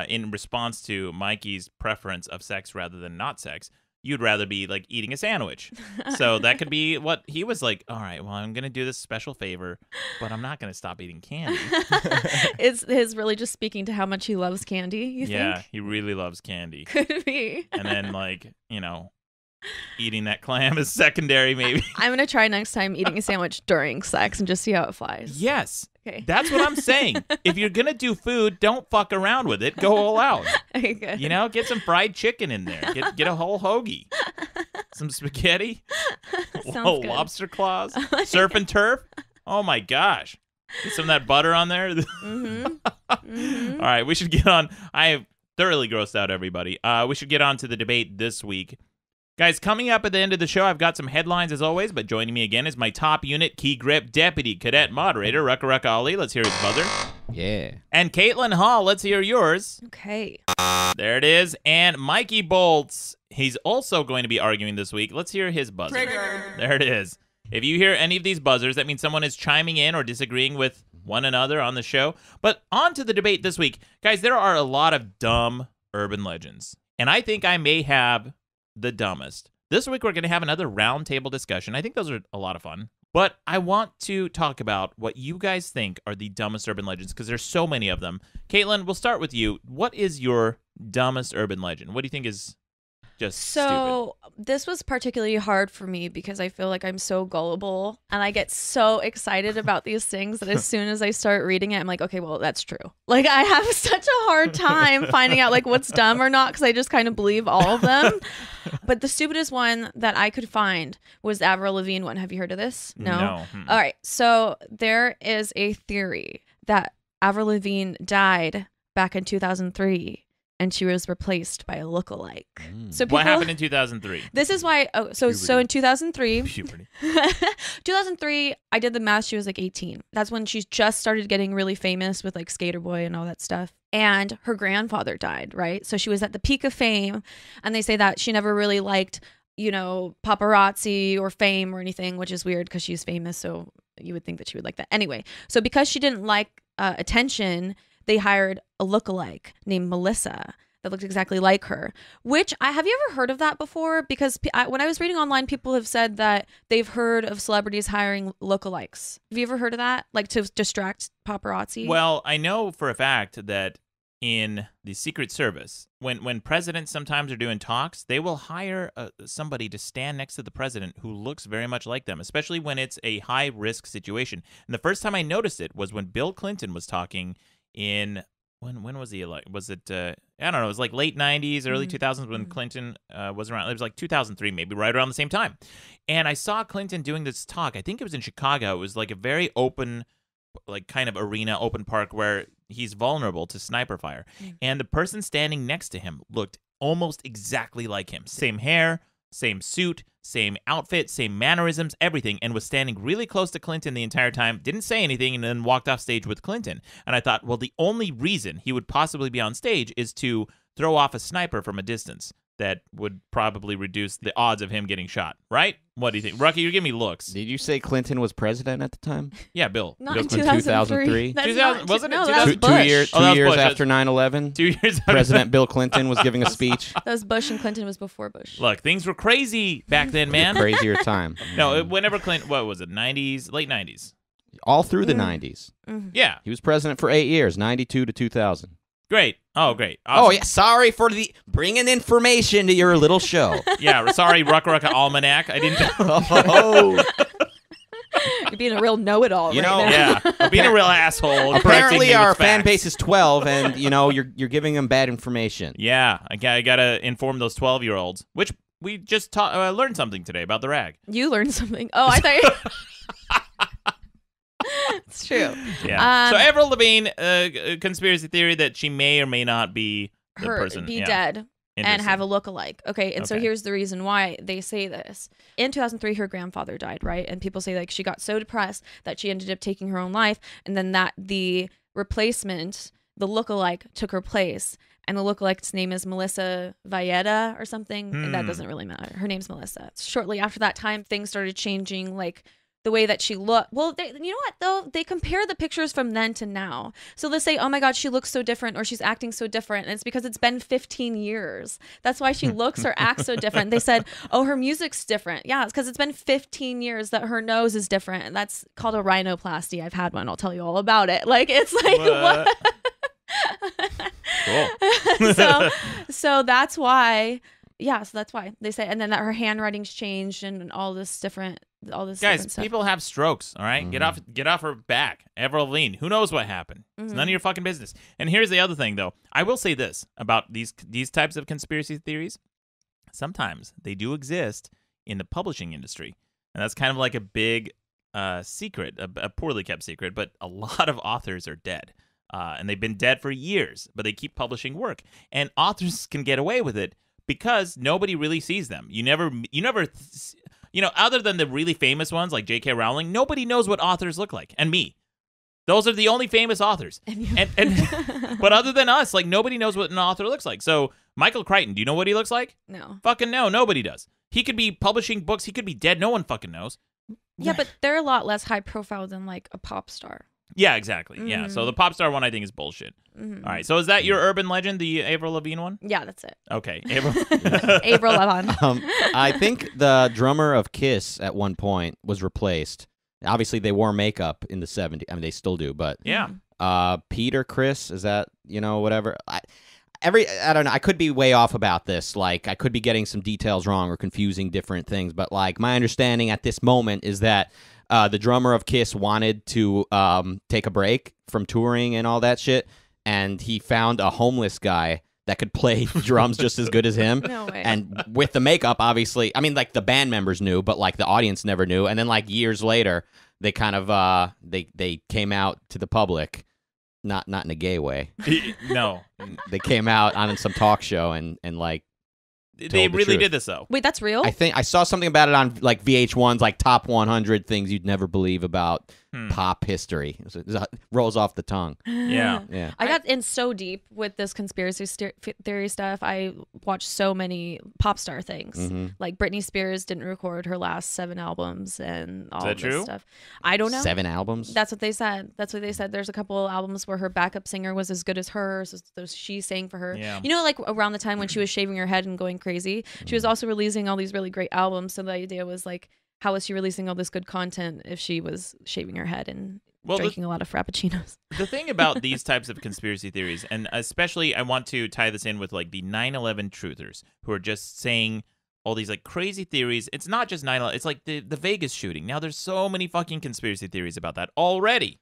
in response to Mikey's preference of sex rather than not sex, you'd rather be like eating a sandwich. So that could be what he was like, all right, well, I'm going to do this special favor, but I'm not going to stop eating candy. Is his really just speaking to how much he loves candy, you think? He really loves candy. Could be. And then like, eating that clam is secondary maybe. I'm going to try next time eating a sandwich during sex and just see how it flies. Yes. Okay. That's what I'm saying. If you're going to do food, don't fuck around with it. Go all out. Okay, good. Get some fried chicken in there. Get a whole hoagie. Some spaghetti. Sounds good. Lobster claws. Surf and turf. Oh my gosh. Get some of that butter on there. Mm-hmm. All right, we should get on. I have thoroughly grossed out everybody. We should get on to the debate this week. Guys, coming up at the end of the show, I've got some headlines as always, but joining me again is my top unit, Key Grip Deputy Cadet Moderator, Rucka Ali. Let's hear his buzzer. Yeah. And Caitlin Hall, let's hear yours. Okay. There it is. And Mikey Bolts, he's also going to be arguing this week. Let's hear his buzzer. Trigger. There it is. If you hear any of these buzzers, that means someone is chiming in or disagreeing with one another on the show. But on to the debate this week. Guys, there are a lot of dumb urban legends, and I think I may have the dumbest. This week, we're going to have another roundtable discussion. I think those are a lot of fun. But I want to talk about what you guys think are the dumbest urban legends, because there's so many of them. Caitlin, we'll start with you. What is your dumbest urban legend? What do you think is just stupid? This was particularly hard for me because I feel like I'm so gullible and I get so excited about these things that as soon as I start reading it, I'm like, okay, well, that's true. Like I have such a hard time finding out like what's dumb or not because I just kind of believe all of them. But the stupidest one that I could find was the Avril Lavigne one. Have you heard of this? No. All right. So there is a theory that Avril Lavigne died back in 2003. And she was replaced by a lookalike. So people, what happened in 2003? This is why. Oh, so in 2003, 2003, I did the math. She was like 18. That's when she just started getting really famous with like Skater Boy and all that stuff. And her grandfather died, right? So she was at the peak of fame. And they say that she never really liked, paparazzi or fame or anything, which is weird because she's famous. So you would think that she would like that. Anyway, so because she didn't like attention, they hired a lookalike named Melissa that looked exactly like her. Which, have you ever heard of that before? Because when I was reading online, people have said that they've heard of celebrities hiring lookalikes. Have you ever heard of that? Like to distract paparazzi? Well, I know for a fact that in the Secret Service, when presidents sometimes are doing talks, they will hire somebody to stand next to the president who looks very much like them, especially when it's a high-risk situation. And the first time I noticed it was when Bill Clinton was talking in, when was he elected? Was it, I don't know, it was like late 90s, early 2000s when Clinton was around. It was like 2003, maybe right around the same time. And I saw Clinton doing this talk. I think it was in Chicago. It was like a very open, like kind of arena, open park where he's vulnerable to sniper fire. And the person standing next to him looked almost exactly like him. Same hair, same suit, same outfit, same mannerisms, everything, and was standing really close to Clinton the entire time, didn't say anything, and then walked off stage with Clinton. And I thought, well, the only reason he would possibly be on stage is to throw off a sniper from a distance that would probably reduce the odds of him getting shot, right? What do you think? Rocky, you're giving me looks. Did you say Clinton was president at the time? Yeah, Bill. Not Bill in Clinton, 2003. 2000, wasn't it? No, that was 2 Bush. years, Oh, that was Bush. after 9/11. 2 years after President Bill Clinton was giving a speech. That was Bush, and Clinton was before Bush. Look, things were crazy back then, man. Crazier time. No, whenever Clinton, what was it, 90s, late 90s? All through the 90s. Yeah. He was president for 8 years, 92 to 2000. Great. Oh, great. Oh, Awesome. yeah. Sorry for the bringing information to your little show. Yeah, sorry, Rucka Almanac. I didn't Oh. You're being a real know-it-all You right know, now. Yeah, I'm being a real asshole. correcting Apparently, me with our fan facts. base is 12, and you're giving them bad information. Yeah, I gotta inform those 12-year-olds, which we just learned something today about the rag. You learned something. Oh, I thought you... It's true. Yeah. So Avril Lavigne, conspiracy theory that she may or may not be the person. Dead and Interesting. have a look-alike. Okay, and so Okay. here's the reason why they say this. In 2003, her grandfather died, right? And people say like she got so depressed that she ended up taking her own life, and then that the replacement, the look-alike, took her place. And the lookalike's name is Melissa Valletta or something, and that doesn't really matter. Her name's Melissa. Shortly after that time, things started changing, like the way that she looked. Well, you know what, though? They compare the pictures from then to now. So they'll say, oh my God, she looks so different, or she's acting so different. And it's because it's been 15 years. That's why she looks or acts so different. They said, oh, her music's different. Yeah, it's because it's been 15 years that her nose is different. And that's called a rhinoplasty. I've had one. I'll tell you all about it. Like, it's like, what? Cool. so that's why, yeah, so that's why they say, and then that her handwriting's changed and all this different Guys, different stuff. people have strokes, all right? Get off her back. Avril Lavigne, who knows what happened? It's none of your fucking business. And here's the other thing, though. I will say this about these types of conspiracy theories. Sometimes they do exist in the publishing industry, and that's kind of like a big secret, a poorly kept secret, but a lot of authors are dead. And they've been dead for years, but they keep publishing work. And authors can get away with it because nobody really sees them. You never, other than the really famous ones like J.K. Rowling, nobody knows what authors look like. And me. Those are the only famous authors. But other than us, like, nobody knows what an author looks like. So Michael Crichton, do you know what he looks like? No. Fucking no, nobody does. He could be publishing books. He could be dead. No one fucking knows. Yeah, but they're a lot less high profile than like a pop star. Yeah, exactly. Yeah. So the pop star one I think is bullshit. All right. So is that your urban legend, the Avril Lavigne one? Yeah, that's it. Okay. Avril Lavigne. I think the drummer of Kiss at one point was replaced. Obviously, they wore makeup in the 70s. I mean, they still do, but yeah. Peter Criss, is that, whatever? I don't know. I could be way off about this. Like, I could be getting some details wrong or confusing different things. But, like, my understanding at this moment is that the drummer of Kiss wanted to take a break from touring and all that shit. And he found a homeless guy that could play drums just as good as him. No way. And with the makeup, obviously, I mean, like, the band members knew, but, like, the audience never knew. And then, like, years later, they kind of, they came out to the public. Not in a gay way. No. They came out on some talk show and like they really did this though. Wait, that's real? I think I saw something about it on like VH1's like top 100 things you'd never believe about pop history. It rolls off the tongue. Yeah. Yeah. I got in so deep with this conspiracy theory stuff. I watched so many pop star things. Like Britney Spears didn't record her last 7 albums and all of this stuff. I don't know. 7 albums? That's what they said. There's a couple albums where her backup singer was as good as her, so she sang for her. Yeah. You know, like around the time when she was shaving her head and going crazy, she was also releasing all these really great albums. So the idea was like, how was she releasing all this good content if she was shaving her head and drinking a lot of Frappuccinos. The thing about these types of conspiracy theories, and especially I want to tie this in with like the 9/11 truthers who are just saying all these like crazy theories. It's not just 9/11. It's like the Vegas shooting. Now there's so many fucking conspiracy theories about that already.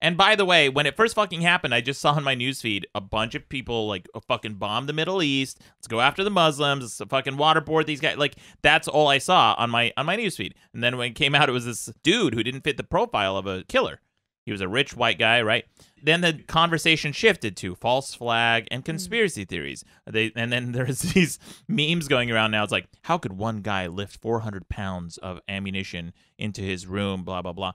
And by the way, when it first fucking happened, I just saw on my newsfeed a bunch of people like fucking bomb the Middle East. Let's go after the Muslims. Let's fucking waterboard these guys. Like that's all I saw on my newsfeed. And then when it came out, it was this dude who didn't fit the profile of a killer. He was a rich white guy, right? Then the conversation shifted to false flag and conspiracy theories. And then there's these memes going around now. It's like, how could one guy lift 400 pounds of ammunition into his room? Blah blah blah.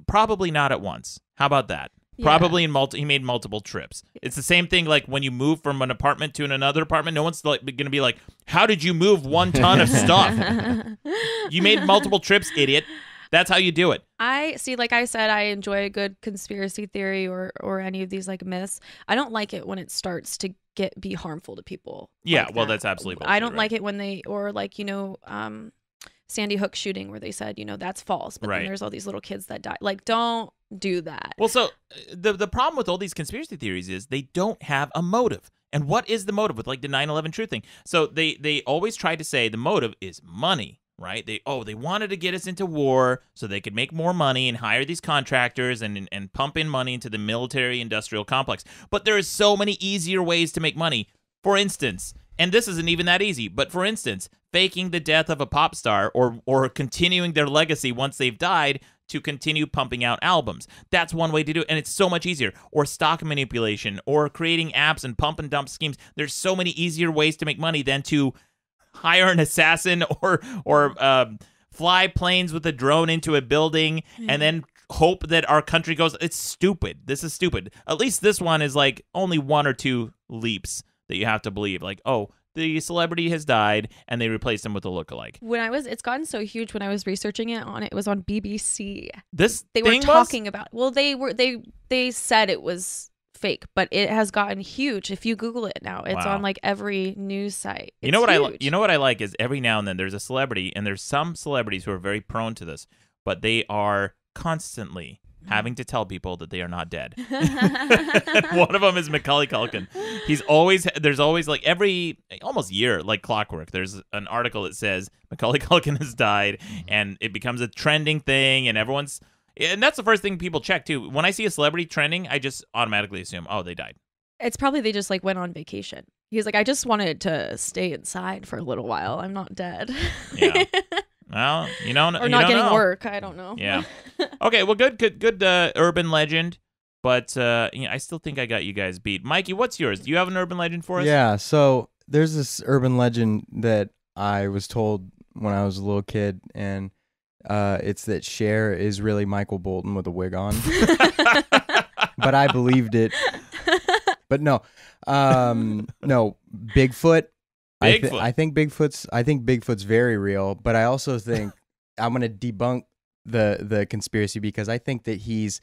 Probably not at once. How about that? Yeah. Probably he made multiple trips. It's the same thing like when you move from an apartment to another apartment. No one's like going to be like, how did you move 1 ton of stuff? You made multiple trips, idiot. That's how you do it. I see, like I said, I enjoy a good conspiracy theory or any of these like myths. I don't like it when it starts to be harmful to people. Yeah, like well, that. That's absolutely bullshit, I don't right? like it when Sandy Hook shooting where they said, that's false, but then there's all these little kids that die. Like, don't do that. Well, so the problem with all these conspiracy theories is they don't have a motive. And what is the motive with like the 9/11 truth thing? So they always try to say the motive is money, right? They wanted to get us into war so they could make more money and hire these contractors and pump in money into the military industrial complex. But there is so many easier ways to make money. For instance, and this isn't even that easy, but for instance, faking the death of a pop star or continuing their legacy once they've died to continue pumping out albums. That's one way to do it, and it's so much easier. Or stock manipulation, or creating apps and pump and dump schemes. There's so many easier ways to make money than to hire an assassin or fly planes with a drone into a building and then hope that our country goes. It's stupid. This is stupid. At least this one is like only 1 or 2 leaps that you have to believe. Like, oh, the celebrity has died and they replaced him with a lookalike. It's gotten so huge when I was researching it was on BBC. They were talking about. Well, they said it was fake, but it has gotten huge. If you Google it now, it's on like every news site. You know what I like is every now and then there's a celebrity, and there's some celebrities who are very prone to this, but they are constantly having to tell people that they are not dead. One of them is Macaulay Culkin. There's always like every almost year, like clockwork, there's an article that says Macaulay Culkin has died, and it becomes a trending thing, and that's the first thing people check too. When I see a celebrity trending, I just automatically assume, oh, they died. It's probably they just like went on vacation. He's like, I just wanted to stay inside for a little while. I'm not dead. Yeah. Well, or not getting work. I don't know. Yeah. Okay. Well, good urban legend, but I still think I got you guys beat. Mikey, what's yours? Do you have an urban legend for us? Yeah. So there's this urban legend that I was told when I was a little kid, and it's that Cher is really Michael Bolton with a wig on. But I believed it. But no, no, Bigfoot. I think Bigfoot's very real, but I also think I'm gonna debunk the conspiracy because I think that he's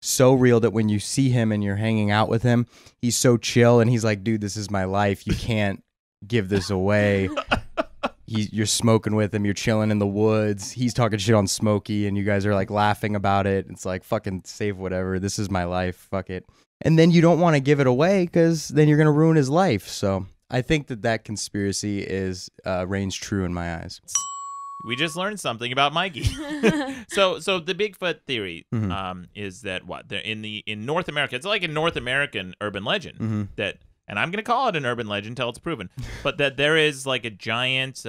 so real that when you see him and you're hanging out with him, he's so chill and he's like, dude, this is my life. You can't give this away. You're smoking with him. You're chilling in the woods. He's talking shit on SPoKie, and you guys are like laughing about it. It's like, fucking save whatever. This is my life. Fuck it. And then you don't want to give it away because then you're gonna ruin his life. So I think that conspiracy reigns true in my eyes. We just learned something about Mikey. So the Bigfoot theory is that what in North America, it's like a North American urban legend that, and I'm gonna call it an urban legend until it's proven, but that there is like a giant,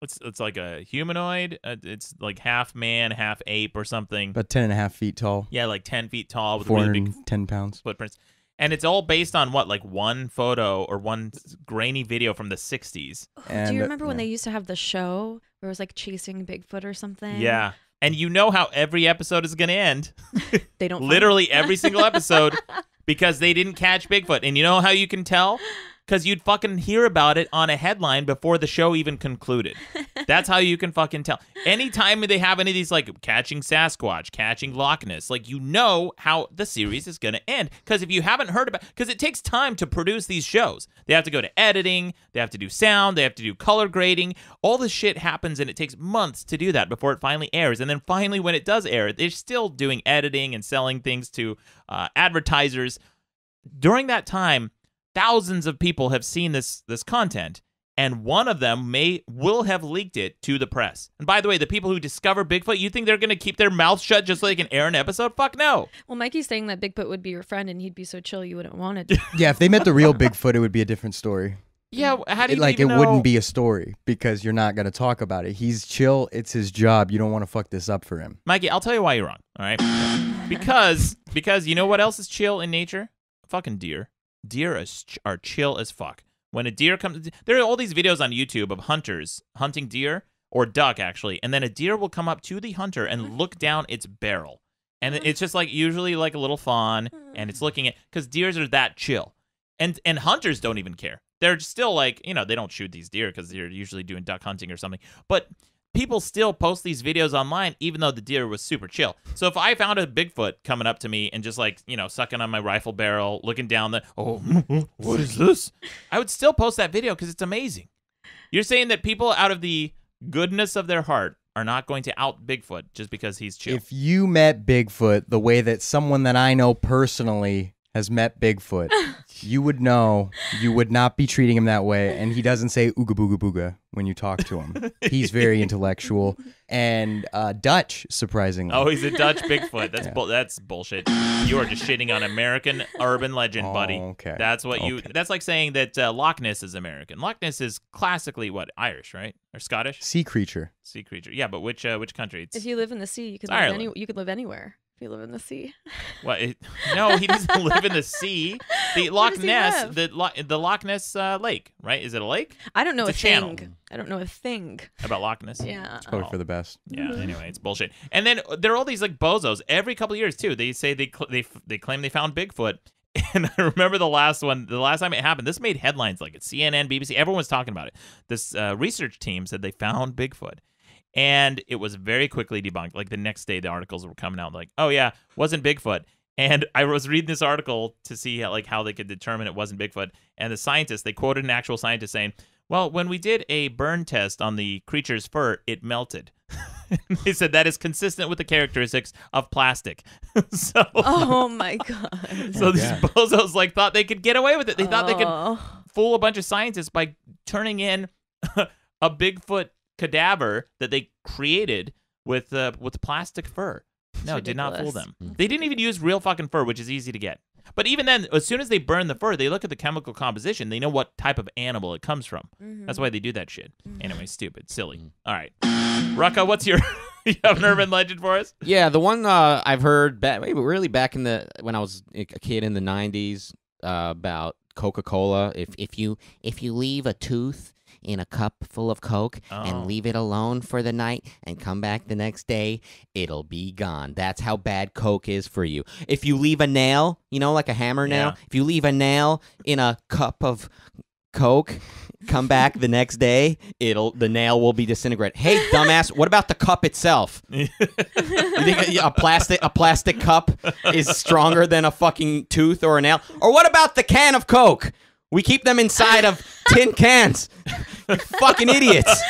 it's like a humanoid, it's like half man, half ape or something. About 10.5 feet tall. Yeah, like 10 feet tall with 410 pounds footprints. And it's all based on what, like one photo or one grainy video from the 60s. Do you remember when they used to have the show where it was like chasing Bigfoot or something? Yeah. And you know how every episode is going to end. They don't literally every single episode because they didn't catch Bigfoot. And you know how you can tell? because you'd fucking hear about it on a headline before the show even concluded. That's how you can fucking tell. Anytime they have any of these, like, catching Sasquatch, catching Loch Ness, like, you know how the series is going to end. Because if you haven't heard about, because it takes time to produce these shows. They have to go to editing, they have to do sound, they have to do color grading. All this shit happens, and it takes months to do that before it finally airs. And then finally, when it does air, they're still doing editing and selling things to advertisers. During that time, thousands of people have seen this content, and one of them will have leaked it to the press. And by the way, the people who discover Bigfoot, you think they're going to keep their mouth shut just so they can air an episode? Fuck no. Well, Mikey's saying that Bigfoot would be your friend, and he'd be so chill you wouldn't want it. Yeah, if they met the real Bigfoot, it would be a different story. Yeah, how do you like even it know? wouldn't be a story because you're not going to talk about it. He's chill. It's his job. You don't want to fuck this up for him. Mikey, I'll tell you why you're wrong, all right? Because you know what else is chill in nature? Fucking deer. Deer are chill as fuck. When a deer comes, there are all these videos on YouTube of hunters hunting deer, or duck actually, and then a deer will come up to the hunter and look down its barrel. And it's just like usually like a little fawn, and it's looking at, because deers are that chill. And hunters don't even care. They're still like, you know, they don't shoot these deer because they're usually doing duck hunting or something. But people still post these videos online, even though the deer was super chill. So if I found a Bigfoot coming up to me and just like, you know, sucking on my rifle barrel, looking down what is this? I would still post that video because it's amazing. You're saying that people out of the goodness of their heart are not going to out Bigfoot just because he's chill. If you met Bigfoot the way that someone that I know personally has met Bigfoot, you would know you would not be treating him that way. And he doesn't say ooga booga booga when you talk to him. He's very intellectual and Dutch, surprisingly. Oh, he's a Dutch Bigfoot. That's bullshit. You are just shitting on American urban legend, buddy. Okay. That's what that's like saying that Loch Ness is American. Loch Ness is classically what, Irish, right? Or Scottish? Sea creature. Sea creature. Yeah, but which country? If you live in the sea, you could live anywhere. If you live in the sea. What? No, he doesn't live in the sea. The Loch Ness, the Loch Ness lake, right? Is it a lake? I don't know it's a channel. thing. I don't know a thing about Loch Ness. Yeah, it's probably for the best. Yeah. Anyway, it's bullshit. And then there are all these like bozos every couple of years too. They say they claim they found Bigfoot. And I remember the last time it happened. This made headlines like at CNN, BBC. Everyone was talking about it. This research team said they found Bigfoot. And it was very quickly debunked. Like the next day, the articles were coming out like, oh yeah, wasn't Bigfoot. And I was reading this article to see how they could determine it wasn't Bigfoot. And the scientists, they quoted an actual scientist saying, well, when we did a burn test on the creature's fur, it melted. They said that is consistent with the characteristics of plastic. So, oh my God. So these bozos like thought they could get away with it. They thought they could fool a bunch of scientists by turning in a Bigfoot cadaver that they created with plastic fur. No, it did not fool them. They didn't even use real fucking fur, which is easy to get. But even then, as soon as they burn the fur, they look at the chemical composition. They know what type of animal it comes from. That's why they do that shit. Anyway, stupid, silly. All right, Rucka, what's your? You have an urban legend for us? Yeah, the one I've heard really back in when I was a kid in the '90s about Coca-Cola. If you leave a tooth in a cup full of Coke and leave it alone for the night and come back the next day, it'll be gone. That's how bad Coke is for you. If you leave a nail, you know, like a hammer nail, if you leave a nail in a cup of Coke, come back the next day, the nail will be disintegrated. Hey, dumbass, what about the cup itself? You think a plastic cup is stronger than a fucking tooth or a nail? Or what about the can of Coke? We keep them inside of tin cans. You fucking idiots.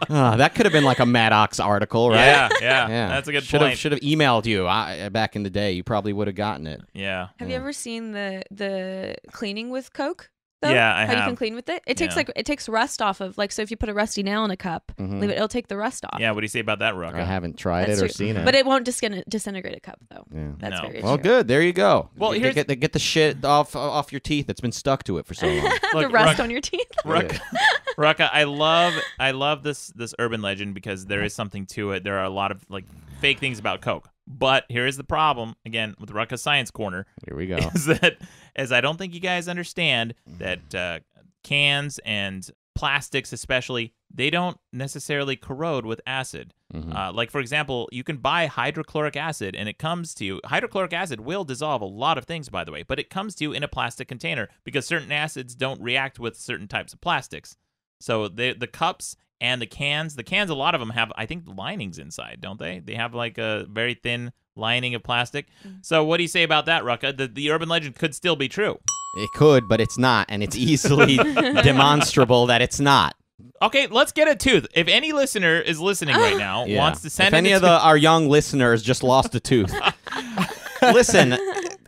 That could have been like a Maddox article, right? Yeah. That's a good point. Should have emailed you back in the day. You probably would have gotten it. Yeah. Have you ever seen the cleaning with Coke? Though? Yeah, I have. How you can clean with it? It takes rust off of, like, so if you put a rusty nail in a cup, leave it, it'll take the rust off. Yeah, what do you say about that, Rucka? I haven't tried it or seen it. But it won't disintegrate a cup, though. Yeah. That's very well, true. good. There you go. Well, get the shit off your teeth that's been stuck to it for so long. The rust on your teeth. Rucka, I love this urban legend because there is something to it. There are a lot of like fake things about Coke. But here is the problem, again, with Rucka's Science Corner. Here we go. Is I don't think you guys understand that cans and plastics especially, they don't necessarily corrode with acid. Like, for example, you can buy hydrochloric acid, and it comes to you. Hydrochloric acid will dissolve a lot of things, by the way, but it comes to you in a plastic container because certain acids don't react with certain types of plastics. So the cups and the cans, a lot of them have, I think, linings inside, don't they? They have like a very thin lining of plastic. So what do you say about that, Rucka? The urban legend could still be true. It could, but it's not, and it's easily demonstrable that it's not. Okay, let's get a tooth. If any listener is listening right now, wants to send if any of our young listeners just lost a tooth. Listen,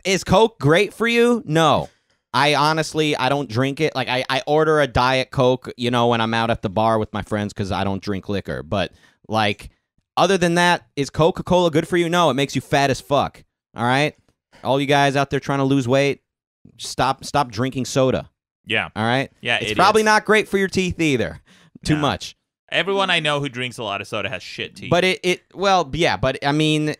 is Coke great for you? No. I honestly don't drink it. Like, I order a Diet Coke, when I'm out at the bar with my friends because I don't drink liquor. But, like, other than that, is Coca-Cola good for you? No, it makes you fat as fuck. All right? All you guys out there trying to lose weight, stop drinking soda. Yeah. All right? Yeah, it's probably not great for your teeth either. Too much. Everyone I know who drinks a lot of soda has shit teeth. But but I mean,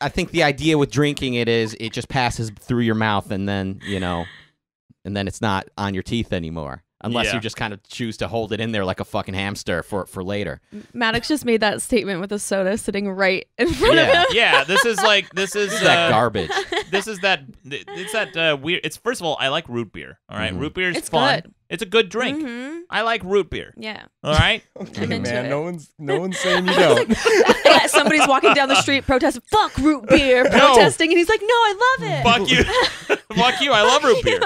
I think the idea with drinking it is it just passes through your mouth and then, and then it's not on your teeth anymore. Unless you just kind of choose to hold it in there like a fucking hamster for later. Maddox just made that statement with a soda sitting right in front of him. Yeah, this is that garbage. It's that weird. It's, first of all, I like root beer. All right, root beer is fun. Good. It's a good drink. I like root beer. Yeah. All right. Okay, I'm into man. it. No one's saying you don't. Yeah, somebody's walking down the street protesting, "Fuck root beer," protesting, and he's like, "No, I love it." Fuck you. Fuck you. I love root beer.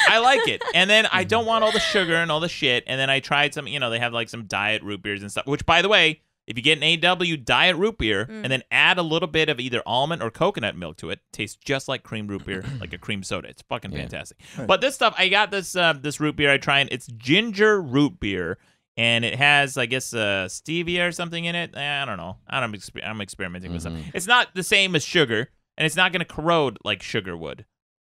I like it. And then I don't want all the sugar and all the shit. And then I tried some, they have like some diet root beers and stuff, which, by the way, if you get an AW diet root beer and then add a little bit of either almond or coconut milk to it, tastes just like cream root beer, like a cream soda. It's fucking fantastic. But this stuff, I got this root beer I tried. It's ginger root beer, and it has, I guess, stevia or something in it. I don't know. I'm experimenting with something. It's not the same as sugar, and it's not going to corrode like sugar would.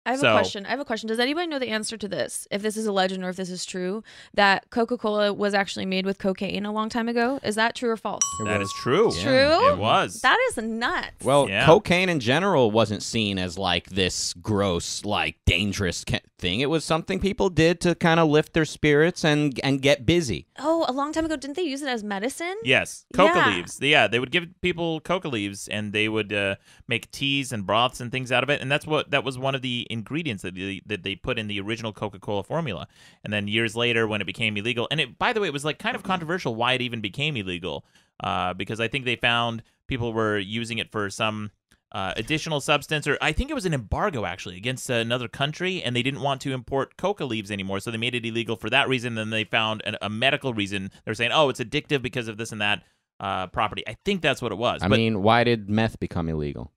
I have a question. Does anybody know the answer to this? If this is a legend or if this is true, that Coca-Cola was actually made with cocaine a long time ago? Is that true or false? That is true. Yeah. True? It was. That is nuts. Well, cocaine in general wasn't seen as like this gross, like dangerous thing. It was something people did to kind of lift their spirits and get busy. Oh, a long time ago, didn't they use it as medicine? Yes, coca leaves. Yeah, they would give people coca leaves, and they would make teas and broths and things out of it. And that was one of the ingredients that they put in the original Coca-Cola formula. And then years later, when it became illegal, and by the way, it was like kind of controversial why it even became illegal, because I think they found people were using it for some additional substance, or I think it was an embargo actually against another country, and they didn't want to import coca leaves anymore, so they made it illegal for that reason. Then they found a medical reason. They were saying, oh, it's addictive because of this and that property. I think that's what it was. I mean, why did meth become illegal?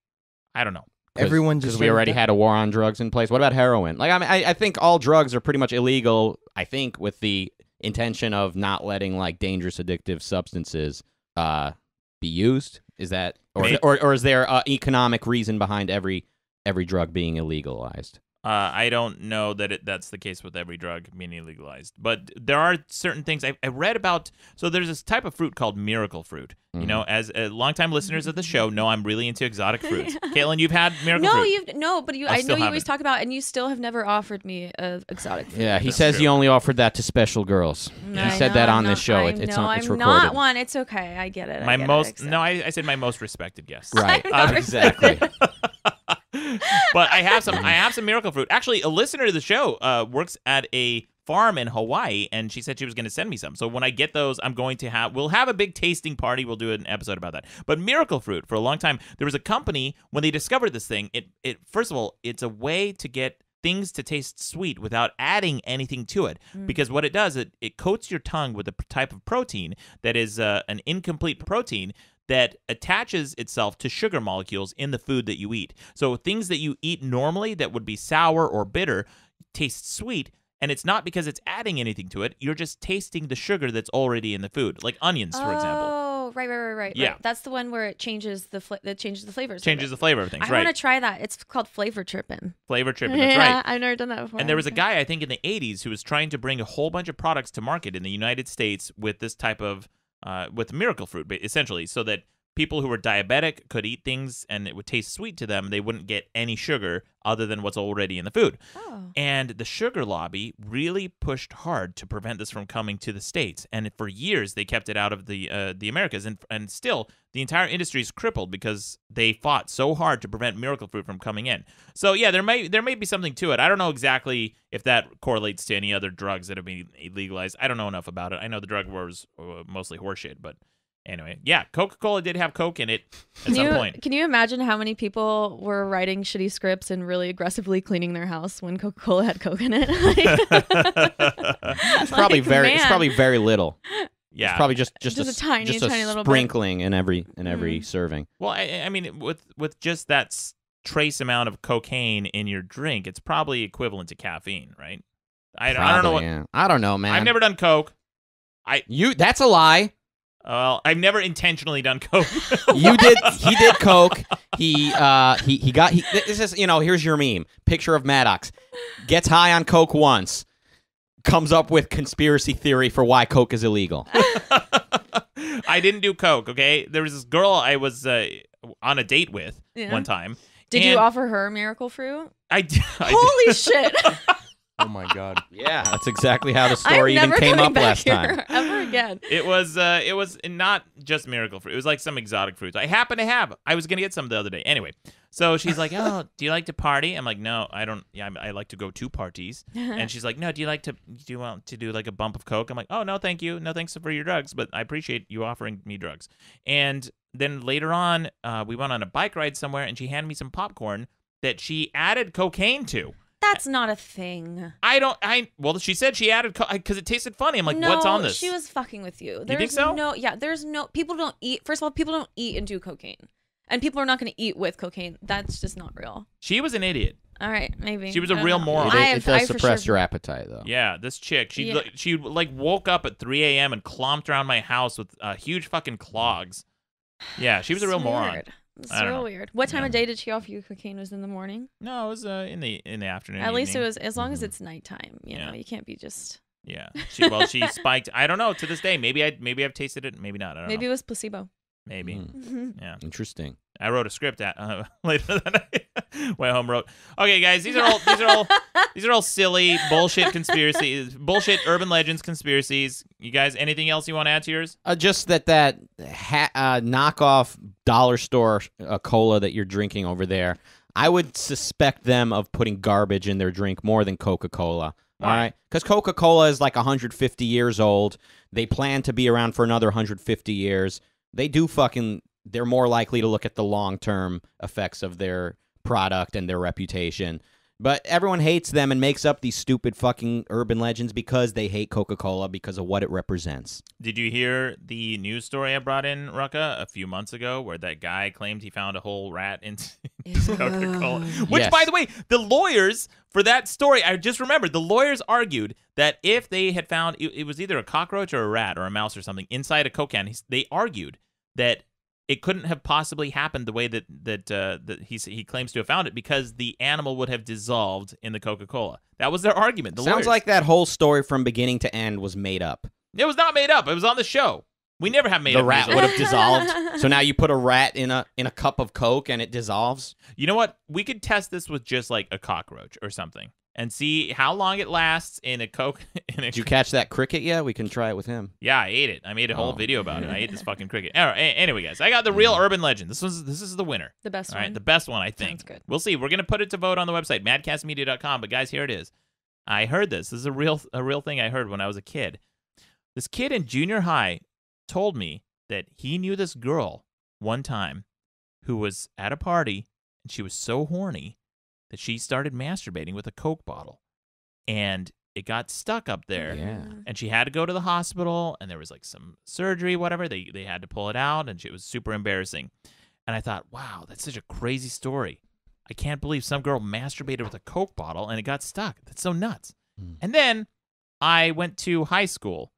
I don't know. Everyone just we already had a war on drugs in place. What about heroin? Like, I mean, I think all drugs are pretty much illegal. I think with the intention of not letting like dangerous addictive substances be used. Is that or is there an economic reason behind every drug being illegalized? I don't know that that's the case with every drug being illegalized, but there are certain things I read about. So there's this type of fruit called miracle fruit. You know, as longtime listeners of the show know, I'm really into exotic fruits. Caitlin, you've had miracle fruit. I know you always talk about, and you still have never offered me an exotic fruit. Yeah, he says he only offered that to special girls. He said that on this show. It's recorded. I'm not one. It's okay. I get it. I said my most respected guest. Right. Exactly. But I have some miracle fruit. Actually, a listener to the show works at a farm in Hawaii, and she said she was going to send me some. So when I get those, we'll have a big tasting party. We'll do an episode about that. But miracle fruit, for a long time, there was a company, when they discovered this thing, it first of all, it's a way to get things to taste sweet without adding anything to it. Because what it does, it coats your tongue with a type of protein that is an incomplete protein that attaches itself to sugar molecules in the food that you eat. So things that you eat normally that would be sour or bitter taste sweet, and it's not because it's adding anything to it. You're just tasting the sugar that's already in the food, like onions, for example. Oh, right. Yeah. Right. That's the one where it changes the flavors. Changes the flavor of things, I want to try that. It's called flavor tripping. Flavor tripping, that's right. I've never done that before. And there was a guy, I think, in the 80s who was trying to bring a whole bunch of products to market in the United States with this type of with miracle fruit, essentially, so that people who were diabetic could eat things and it would taste sweet to them. They wouldn't get any sugar other than what's already in the food. Oh. And the sugar lobby really pushed hard to prevent this from coming to the States. And for years, they kept it out of the Americas. And still, the entire industry is crippled because they fought so hard to prevent miracle fruit from coming in. So, yeah, there may be something to it. I don't know exactly if that correlates to any other drugs that have been legalized. I don't know enough about it. I know the drug war was mostly horseshit, but anyway, yeah, Coca-Cola did have Coke in it at some point. Can you imagine how many people were writing shitty scripts and really aggressively cleaning their house when Coca-Cola had Coke in it? It's probably very little. Yeah, it's probably just a tiny little sprinkling in every serving. Well, I mean, with just that trace amount of cocaine in your drink, it's probably equivalent to caffeine, right? I don't know. Yeah. I don't know, man. I've never done Coke. That's a lie. Well, I've never intentionally done Coke. You did. He did Coke. This is, here's your meme. Picture of Maddox. Gets high on Coke once. Comes up with conspiracy theory for why Coke is illegal. I didn't do Coke, okay? There was this girl I was on a date with one time. Did you offer her miracle fruit? I did. Holy shit. Oh my God! Yeah, that's exactly how the story even came up last time. Ever again? It was not just miracle fruit. It was like some exotic fruits. I happen to have. I was gonna get some the other day. Anyway, so she's like, "Oh, do you like to party?" I'm like, "No, I don't. Yeah, I like to go to parties." And she's like, "No, do you want to do like a bump of Coke?" I'm like, "Oh, no, thank you. No, thanks for your drugs, but I appreciate you offering me drugs." And then later on, we went on a bike ride somewhere, and she handed me some popcorn that she added cocaine to. That's not a thing. Well, she said she added because it tasted funny. I'm like, what's on this? She was fucking with you. You think so? People don't eat. First of all, people don't eat and do cocaine. And people are not going to eat with cocaine. That's just not real. She was an idiot. All right, maybe. She was a real moron. It does suppress your appetite, though. Yeah, this chick, she woke up at 3 a.m. and clomped around my house with huge fucking clogs. Yeah, she was a real moron. It's real weird. What time of day did she offer you cocaine? Was it in the morning? No, it was in the afternoon. At least it was, as long as it's nighttime. You know, you can't be just. Yeah. She spiked. I don't know. To this day, maybe I've tasted it. Maybe not. I don't know. Maybe it was placebo. Maybe. Yeah. Interesting. I wrote a script later that night. Way home wrote. Okay, guys, these are all silly bullshit conspiracies, bullshit urban legends conspiracies. You guys, anything else you want to add to yours? Just that knockoff dollar store cola that you're drinking over there. I would suspect them of putting garbage in their drink more than Coca-Cola. All right, because Coca-Cola is like 150 years old. They plan to be around for another 150 years. They're more likely to look at the long-term effects of their product and their reputation. But everyone hates them and makes up these stupid fucking urban legends because they hate Coca-Cola because of what it represents. Did you hear the news story I brought in, Rucka, a few months ago where that guy claimed he found a whole rat in Coca-Cola? Which, by the way, the lawyers for that story, I just remembered, the lawyers argued that if they had found, it was either a cockroach or a rat or a mouse or something inside a Coke can, they argued that it couldn't have possibly happened the way that he claims to have found it because the animal would have dissolved in the Coca-Cola. That was their argument. Sounds like that whole story from beginning to end was made up. It was not made up. It was on the show. We never have made up. The rat would have dissolved. So now you put a rat in a cup of Coke and it dissolves. You know what? We could test this with just like a cockroach or something and see how long it lasts in a Coke. Did you catch that cricket yet? We can try it with him. Yeah, I ate it. I made a whole video about it. I ate this fucking cricket. All right, anyway, guys, I got the real urban legend. This is the winner. The best one. All right, the best one, I think. Sounds good. We'll see. We're going to put it to vote on the website, madcastmedia.com. But guys, here it is. I heard this. This is a real thing I heard when I was a kid. This kid in junior high told me that he knew this girl one time who was at a party, and she was so horny that she started masturbating with a Coke bottle. And it got stuck up there. Yeah. And she had to go to the hospital, and there was like some surgery, whatever. They had to pull it out, and it was super embarrassing. And I thought, wow, that's such a crazy story. I can't believe some girl masturbated with a Coke bottle, and it got stuck. That's so nuts. And then I went to high school,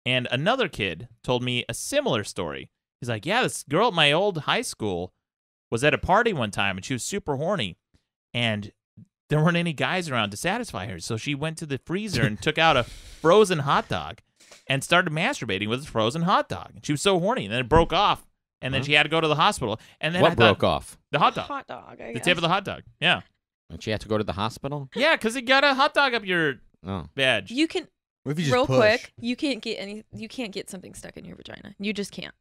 and another kid told me a similar story. He's like, yeah, this girl at my old high school was at a party one time, and she was super horny. And there weren't any guys around to satisfy her. So she went to the freezer and took out a frozen hot dog and started masturbating with a frozen hot dog. And she was so horny. And then it broke off and then she had to go to the hospital. And then What broke off? The hot dog. Hot dog. I The guess. tip of the hot dog. Yeah. And she had to go to the hospital? Yeah, because he got a hot dog up your badge. You can What if you just real push? quick. You can't get any. You can't get something stuck in your vagina. You just can't.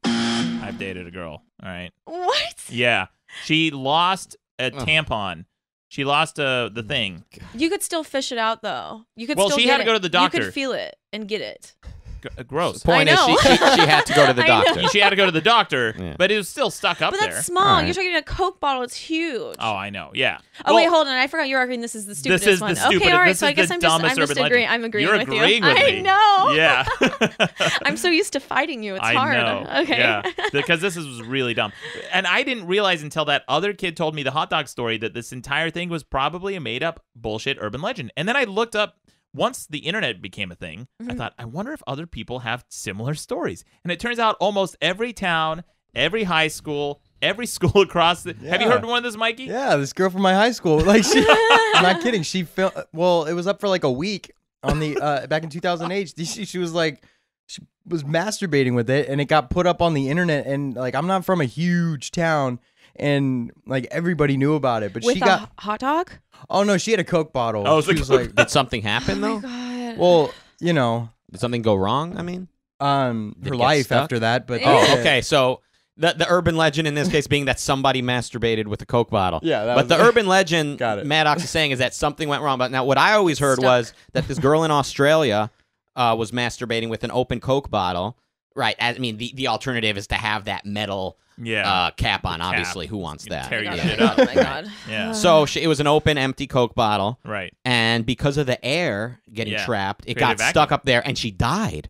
I've dated a girl. All right. What? Yeah. She lost a tampon. She lost the thing. You could still fish it out though. You could. Well, still she get had to go it. to the doctor. You could feel it and get it. Gross. Point is, I know. she had to go to the I doctor. know. She had to go to the doctor, Yeah. but it was still stuck up But there. that's small. All right. You're talking a Coke bottle. It's huge. Oh, I know. Yeah. Oh wait, Well, hold on. I forgot you're arguing this is the stupidest This is one. the stupidest. Okay, all right. This So I is guess the I'm just dumbest urban agreeing. legend. I'm agreeing You're with agreeing you. with I me. know. Yeah. I'm so used to fighting you. It's I hard. know. Okay. Yeah. Because this was really dumb. And I didn't realize until that other kid told me the hot dog story that this entire thing was probably a made up bullshit urban legend. And then I looked up, once the internet became a thing, I thought, I wonder if other people have similar stories. And it turns out almost every town, every high school, every school across the... Have you heard one of this, Mikey? Yeah, this girl from my high school. Like, I'm not kidding. She well, it was up for like a week on the back in 2008. She was like, she was masturbating with it, and it got put up on the internet. And like, I'm not from a huge town, and like everybody knew about it. But With she a got hot dog. oh no, she had a Coke bottle. Oh, she was like, Did something happen, though? God. well, you know, Did something go wrong, I mean? Did her it get life stuck? after that. But Oh, okay. So the urban legend in this case being that somebody masturbated with a Coke bottle. Yeah, that but was- the urban legend Got it. Maddox is saying is that something went wrong. But now what I always heard Stuck. was that this girl in Australia was masturbating with an open Coke bottle. Right. I mean, the alternative is to have that metal cap on. Obviously, who wants that? Tear your Oh my shit God. up. Oh my God. Yeah. So it was an open, empty Coke bottle. Right. And because of the air getting Yeah. trapped, it Created got a stuck vacuum. up there, and she died.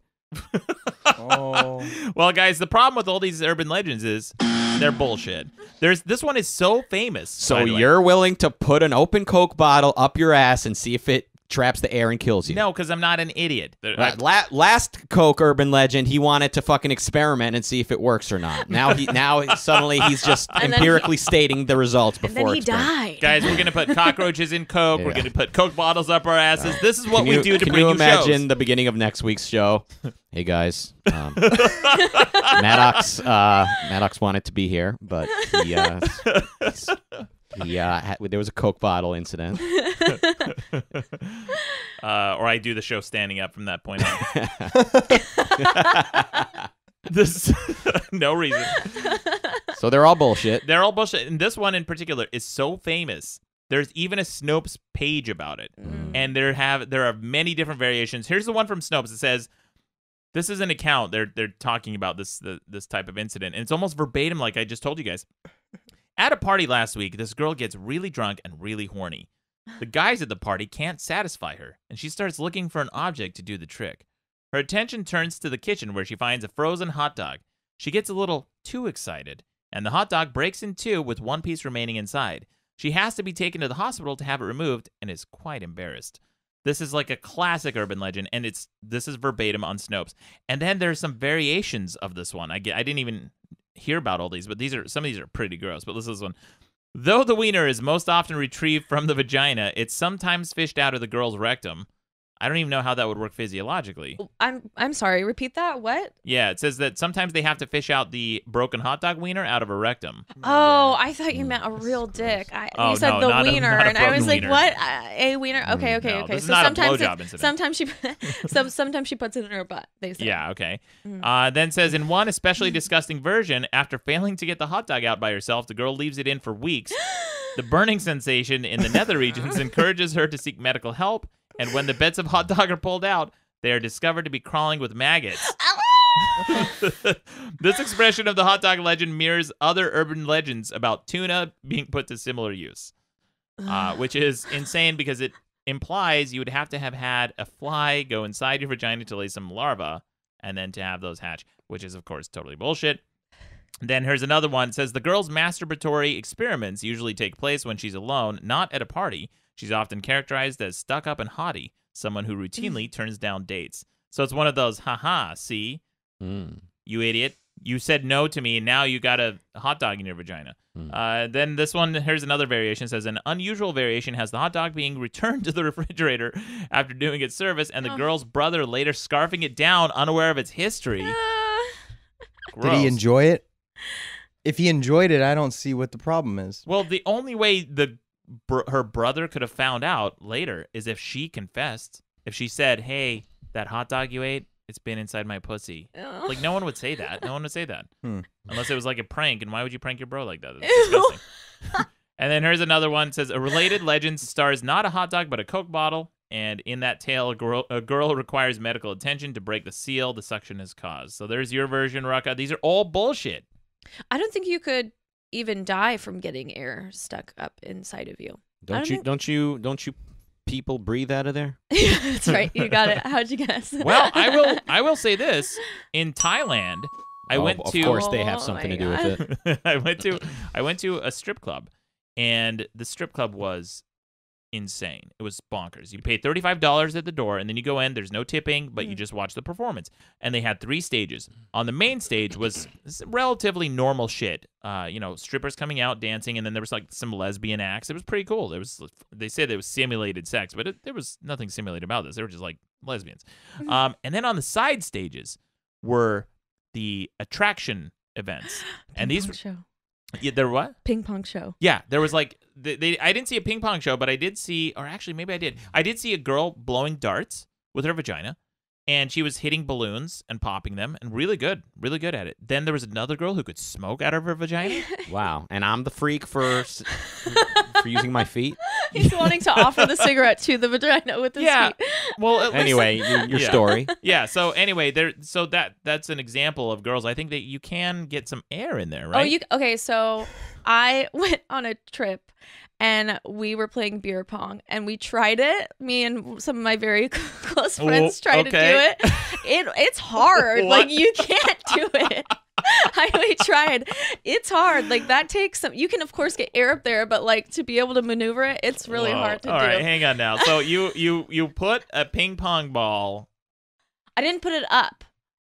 oh. Well, guys, the problem with all these urban legends is they're bullshit. This one is so famous. So by the way. you're willing to put an open Coke bottle up your ass and see if it traps the air and kills you? No, because I'm not an idiot. Right. Last Coke urban legend, he wanted to fucking experiment and see if it works or not. Now suddenly he's just And then empirically stating the results And before then he experiment. died. Guys, we're gonna put cockroaches in Coke. We're Yeah. gonna put Coke bottles up our asses. This is what we do to Can bring you you imagine shows. the beginning of next week's show? Hey guys, Maddox wanted to be here, but there was a Coke bottle incident. Or I do the show standing up from that point on. This no reason. So they're all bullshit. They're all bullshit. And this one in particular is so famous. There's even a Snopes page about it. And there are many different variations. Here's the one from Snopes. It says, this is an account. They're talking about this type of incident. And it's almost verbatim like I just told you guys. At a party last week, this girl gets really drunk and really horny. The guys at the party can't satisfy her, and she starts looking for an object to do the trick. Her attention turns to the kitchen where she finds a frozen hot dog. She gets a little too excited, and the hot dog breaks in two with one piece remaining inside. She has to be taken to the hospital to have it removed and is quite embarrassed. This is like a classic urban legend, and this is verbatim on Snopes. And then there's some variations of this one. I didn't even hear about all these, but some of these are pretty gross. But listen to this one. Though the wiener is most often retrieved from the vagina, it's sometimes fished out of the girl's rectum. I don't even know how that would work physiologically. I'm sorry. Repeat that. What? Yeah, it says that sometimes they have to fish out the broken hot dog wiener out of a rectum. Oh, I thought you meant a real dick. You said no, the not a wiener, and I broken was like, wiener. "What? A wiener? Okay, okay, No, okay." this is So not a sometimes, blowjob incident. sometimes she puts it in her butt. They say. Yeah, okay. Then says, in one especially disgusting version, after failing to get the hot dog out by herself, the girl leaves it in for weeks. The burning sensation in the nether regions encourages her to seek medical help, and when the bits of hot dog are pulled out, they are discovered to be crawling with maggots. This expression of the hot dog legend mirrors other urban legends about tuna being put to similar use, which is insane because it implies you would have to have had a fly go inside your vagina to lay some larvae and then to have those hatch, which is, of course, totally bullshit. Then here's another one. It says, the girl's masturbatory experiments usually take place when she's alone, not at a party. She's often characterized as stuck up and haughty, someone who routinely turns down dates. So it's one of those, haha, see? You idiot. You said no to me, and now you got a hot dog in your vagina. Then this one, here's another variation. It says, an unusual variation has the hot dog being returned to the refrigerator after doing its service, and the girl's brother later scarfing it down, unaware of its history. Did he enjoy it? If he enjoyed it, I don't see what the problem is. Well, the only way her brother could have found out later is if she confessed. If she said, "Hey, that hot dog you ate, it's been inside my pussy." Oh. Like, no one would say that. No one would say that. Unless it was like a prank. And why would you prank your bro like that? That's disgusting. And then here's another one. It says, a related legend stars not a hot dog, but a Coke bottle. And in that tale, a girl requires medical attention to break the seal the suction has caused. So there's your version, Rucka. These are all bullshit. I don't think you could even die from getting air stuck up inside of you. Don't you people breathe out of there? Yeah, that's right. You got it. How'd you guess? Well, I will say this. In Thailand, Of course they have something to do with it. I went to a strip club, and the strip club was insane. It was bonkers. You pay $35 at the door, and then you go in. There's no tipping, but you just watch the performance. And they had 3 stages. On the main stage was relatively normal shit. Strippers coming out, dancing, and then there was like some lesbian acts. It was pretty cool. They said it was simulated sex, but there was nothing simulated about this. They were just like lesbians. And then on the side stages were the attraction events. And these were show. Yeah, there were what? Ping pong show. Yeah, there was like I didn't see a ping pong show, but I did see, or actually maybe I did. I did see a girl blowing darts with her vagina, and she was hitting balloons and popping them, and really good at it. Then there was another girl who could smoke out of her vagina. Wow, and I'm the freak for using my feet. He's wanting to offer the cigarette to the vagina with his feet. Well, anyway, your story. Yeah. So anyway, that's an example of girls. I think that you can get some air in there, right? Okay. So I went on a trip, and we were playing beer pong, and we tried it. Me and some of my very close friends tried to do it. It's hard. Like, you can't do it. We tried. It's hard. Like, that takes some. You can of course get air up there, but like to be able to maneuver it, it's really hard to do. All right, hang on now. So you put a ping pong ball. I didn't put it up.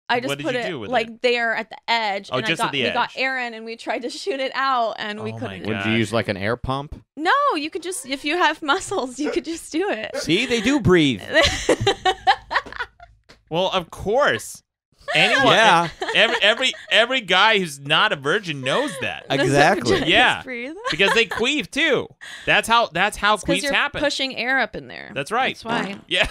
I just put it like there at the edge. Oh, and just at the edge. We got air in, and we tried to shoot it out, and we couldn't. Would you use like an air pump? No, you could just, if you have muscles, you could just do it. See, they do breathe. Well, of course. Anyone, every guy who's not a virgin knows that. Exactly. Yeah, because they queef too. That's how queefs happen. Pushing air up in there. That's right. That's why. Yeah.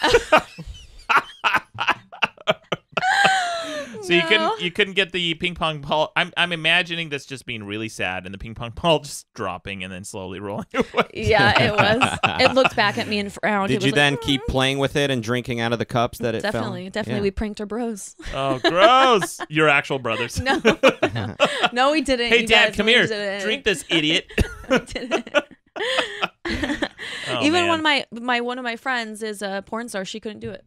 So you couldn't get the ping pong ball. I'm imagining this just being really sad, and the ping pong ball just dropping and then slowly rolling away. Yeah, it was. It looked back at me and frowned. Did you then keep playing with it and drinking out of the cups that it fell? Definitely. Yeah. We pranked our bros. Oh, gross! Your actual brothers? No, we didn't. Hey, Dad, come here. Drink this, idiot. We didn't. Even when one of my friends is a porn star, she couldn't do it.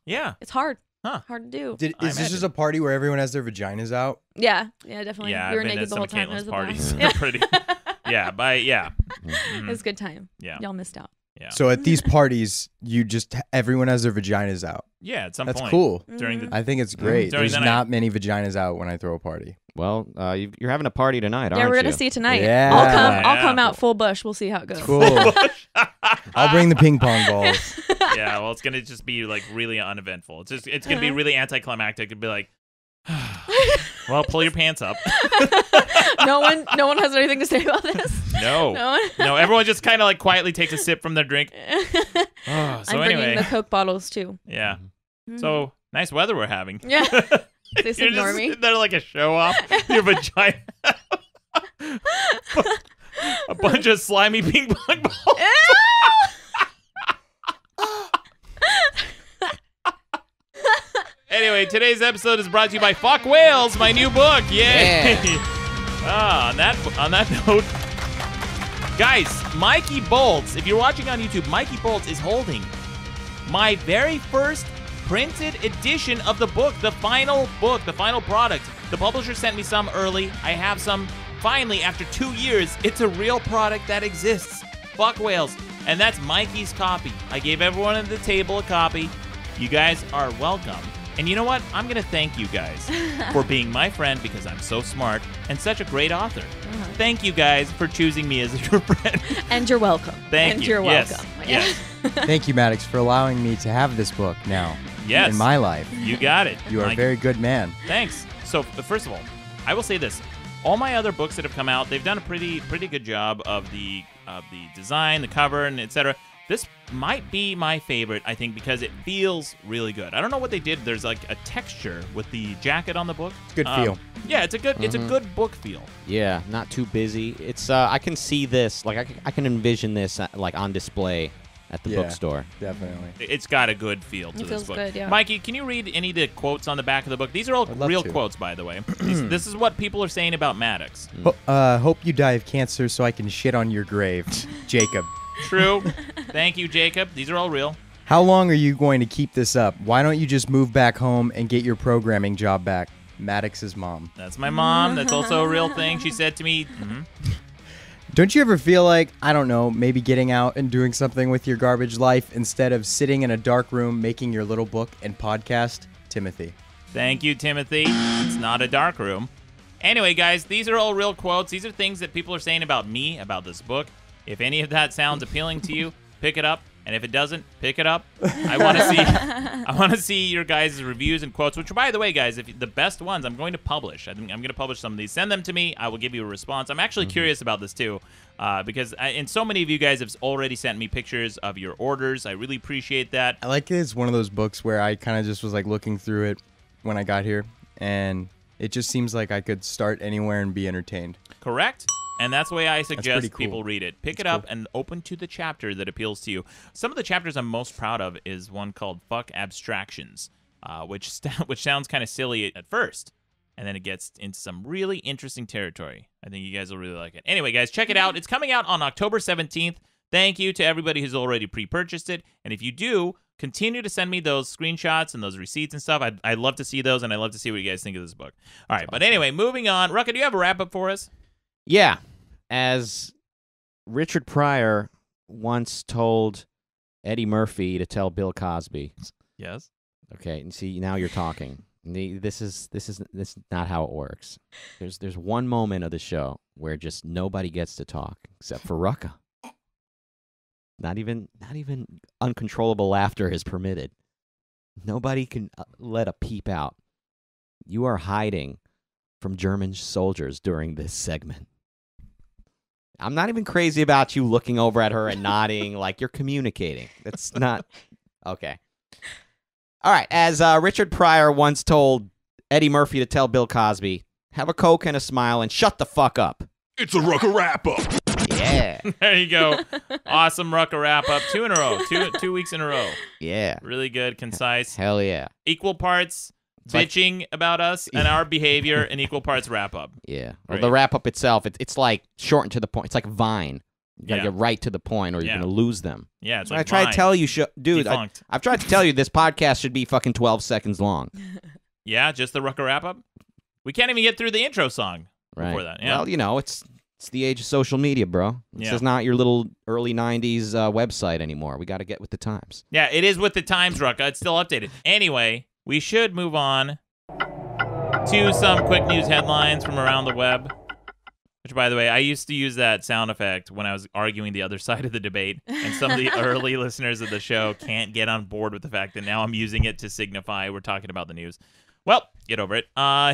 Yeah, it's hard. Huh. Hard to do. Is this just a party where everyone has their vaginas out? Yeah, definitely. Yeah, we were I've been naked to the whole some time. Caitlin's It was parties. a blast. Pretty. Yeah, It was a good time. Yeah, y'all missed out. Yeah. So at these parties, everyone has their vaginas out. Yeah, at some point. That's cool. I think it's great. There's not many vaginas out when I throw a party. Well, you're having a party tonight, aren't you? Yeah, we're gonna see tonight. Yeah. I'll come out full bush. We'll see how it goes. Cool. I'll bring the ping pong balls. Yeah, well, it's gonna just be like really uneventful. It's gonna be really anticlimactic. It'd be like, well, pull your pants up. No one has anything to say about this. No. Everyone just kind of like quietly takes a sip from their drink. I'm bringing the Coke bottles too. Yeah. So nice weather we're having. Yeah. Just ignore me. They're like a show off. Your vagina. A bunch of slimy ping pong balls. Anyway, today's episode is brought to you by Fuck Whales, my new book. Yay! Yeah. On that note, guys, Mikey Bolts. If you're watching on YouTube, Mikey Bolts is holding my very first printed edition of the book, the final product. The publisher sent me some early. I have some finally after 2 years. It's a real product that exists. Fuck Whales. And that's Mikey's copy. I gave everyone at the table a copy. You guys are welcome. And you know what? I'm going to thank you guys for being my friend because I'm so smart and such a great author. Thank you guys for choosing me as your friend. And you're welcome. Thank you. You're welcome. Yes. Thank you, Maddox, for allowing me to have this book now. Yes. In my life. You got it. You are a very good man. Thanks. So, first of all, I will say this. all my other books that have come out, they've done a pretty good job of the design, the cover, and etc. This might be my favorite, I think, because it feels really good. I don't know what they did. There's like a texture with the jacket on the book. Good feel. Yeah, it's a good book feel. Yeah, not too busy. It's I can see this, like I can envision this like on display at the bookstore. Definitely. It's got a good feel to It this feels book. good, yeah. Mikey, can you read any of the quotes on the back of the book? These are all real quotes, by the way. This is what people are saying about Maddox. Hope you die of cancer so I can shit on your grave, Jacob. True. Thank you, Jacob. These are all real. How long are you going to keep this up? Why don't you just move back home and get your programming job back? Maddox's mom. That's my mom. That's also a real thing. She said to me. Don't you ever feel like, I don't know, maybe getting out and doing something with your garbage life instead of sitting in a dark room making your little book and podcast? Timothy. Thank you, Timothy. It's not a dark room. Anyway, guys, these are all real quotes. These are things that people are saying about me, about this book. If any of that sounds appealing to you, pick it up. And if it doesn't, pick it up. I want to see your guys' reviews and quotes, which, by the way, guys, if the best ones I'm going to publish. I'm going to publish some of these. Send them to me. I will give you a response. I'm actually curious about this, too, because and so many of you guys have already sent me pictures of your orders. I really appreciate that. I like it. It's one of those books where I kind of just was like looking through it when I got here, and it just seems like I could start anywhere and be entertained. Correct? And that's the way I suggest cool. people read it. Pick it up and open to the chapter that appeals to you. Some of the chapters I'm most proud of is one called Fuck Abstractions, which sounds kind of silly at first, and then it gets into some really interesting territory. I think you guys will really like it. Anyway, guys, check it out. It's coming out on October 17th. Thank you to everybody who's already pre-purchased it. And if you do, continue to send me those screenshots and those receipts and stuff. I'd love to see those, and I'd love to see what you guys think of this book. All right, but anyway, moving on. Rucka, do you have a wrap-up for us? Yeah, as Richard Pryor once told Eddie Murphy to tell Bill Cosby. Yes. Okay, and see, now you're talking. This is not how it works. There's one moment of the show where just nobody gets to talk except for Rucka. Not even uncontrollable laughter is permitted. Nobody can let a peep out. You are hiding from German soldiers during this segment. I'm not even crazy about you looking over at her and nodding like you're communicating. That's not... Okay. All right. As Richard Pryor once told Eddie Murphy to tell Bill Cosby, have a Coke and a smile and shut the fuck up. It's a Rucka wrap-up. Yeah. There you go. Awesome Rucka wrap-up. 2 in a row. 2 weeks in a row. Yeah. Really good, concise. Hell yeah. Equal parts bitching about us and our behavior, and equal parts wrap-up. Yeah. Well, the wrap-up itself, it's like shortened to the point. It's like Vine. You gotta get right to the point, or you're gonna lose them. Yeah, it's like I try to tell you, dude. I've tried to tell you this podcast should be fucking 12 seconds long. Yeah, just the Rucka wrap-up. We can't even get through the intro song before that. Yeah. Well, you know, it's the age of social media, bro. This is not your little early 90s website anymore. We got to get with the times. Yeah, it is with the times, Rucka. It's still updated. Anyway, we should move on to some quick news headlines from around the web. Which, by the way, I used to use that sound effect when I was arguing the other side of the debate, and some of the early listeners of the show can't get on board with the fact that now I'm using it to signify we're talking about the news. Well, get over it.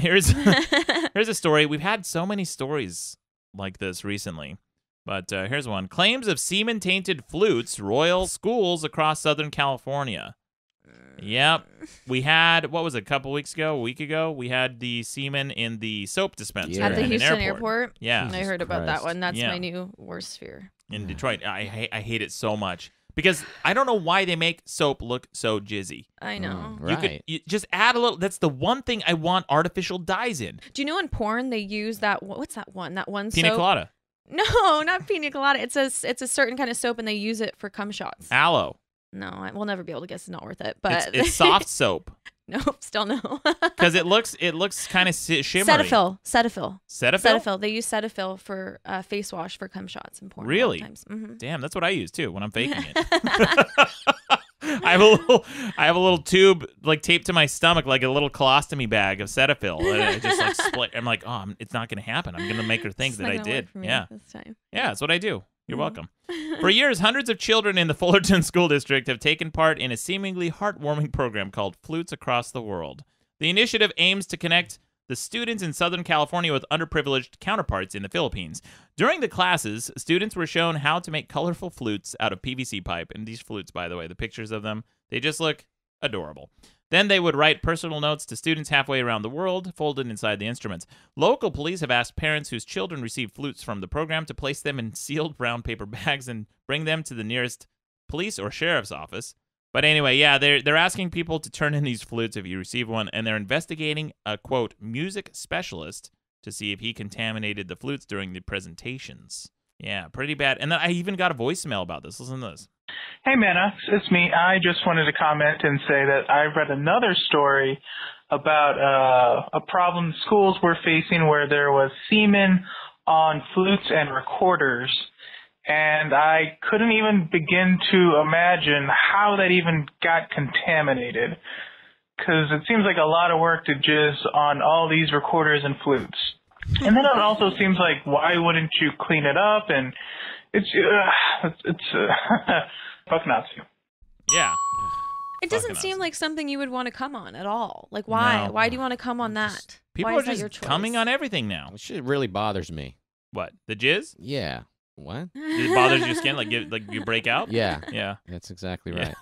Here's a story. We've had so many stories like this recently, but here's one. Claims of semen-tainted flutes roil schools across Southern California. Yep. We had, what was it, a week ago, we had the semen in the soap dispenser at the Houston airport. Yeah. I heard about that one. That's my new worst fear. In Detroit. I hate it so much. Because I don't know why they make soap look so jizzy. I know. You just add a little. That's the one thing I want artificial dyes in. Do you know in porn they use that? What's that one? That one Pina soap? colada. No, not pina colada. It's a certain kind of soap, and they use it for cum shots. Aloe. No, we'll never be able to guess. It's not worth it. But it's soft soap. Nope, still no. Because it looks kind of shimmery. Cetaphil. They use Cetaphil for face wash for cum shots in porn. Really? Mm-hmm. Damn, that's what I use too when I'm faking it. I have a little tube like taped to my stomach, like a little colostomy bag of Cetaphil. And I just like split. I'm like, oh, it's not gonna happen. I'm gonna make her think that I did. Yeah, this time. Yeah, that's what I do. You're welcome. For years, hundreds of children in the Fullerton School District have taken part in a seemingly heartwarming program called Flutes Across the World. The initiative aims to connect the students in Southern California with underprivileged counterparts in the Philippines. During the classes, students were shown how to make colorful flutes out of PVC pipe. And these flutes, by the way, the pictures of them, they just look adorable. Then they would write personal notes to students halfway around the world, folded inside the instruments. Local police have asked parents whose children received flutes from the program to place them in sealed brown paper bags and bring them to the nearest police or sheriff's office. But anyway, yeah, they're asking people to turn in these flutes if you receive one, and they're investigating a, quote, music specialist to see if he contaminated the flutes during the presentations. Yeah, pretty bad. And then I even got a voicemail about this. Listen to this. Hey, Maddox, it's me. I just wanted to comment and say that I read another story about a problem schools were facing where there was semen on flutes and recorders. And I couldn't even begin to imagine how that even got contaminated. Because it seems like a lot of work to jizz on all these recorders and flutes. And then it also seems like, why wouldn't you clean it up? And it's fuck Nazi. Yeah. It doesn't seem like something you would want to come on at all. Like, why? No. Why do you want to come on that? People why are is that your just choice? coming on everything now. This shit really bothers me. What? The jizz? Yeah. What? It bothers your skin? Like you break out? Yeah. Yeah. That's exactly right.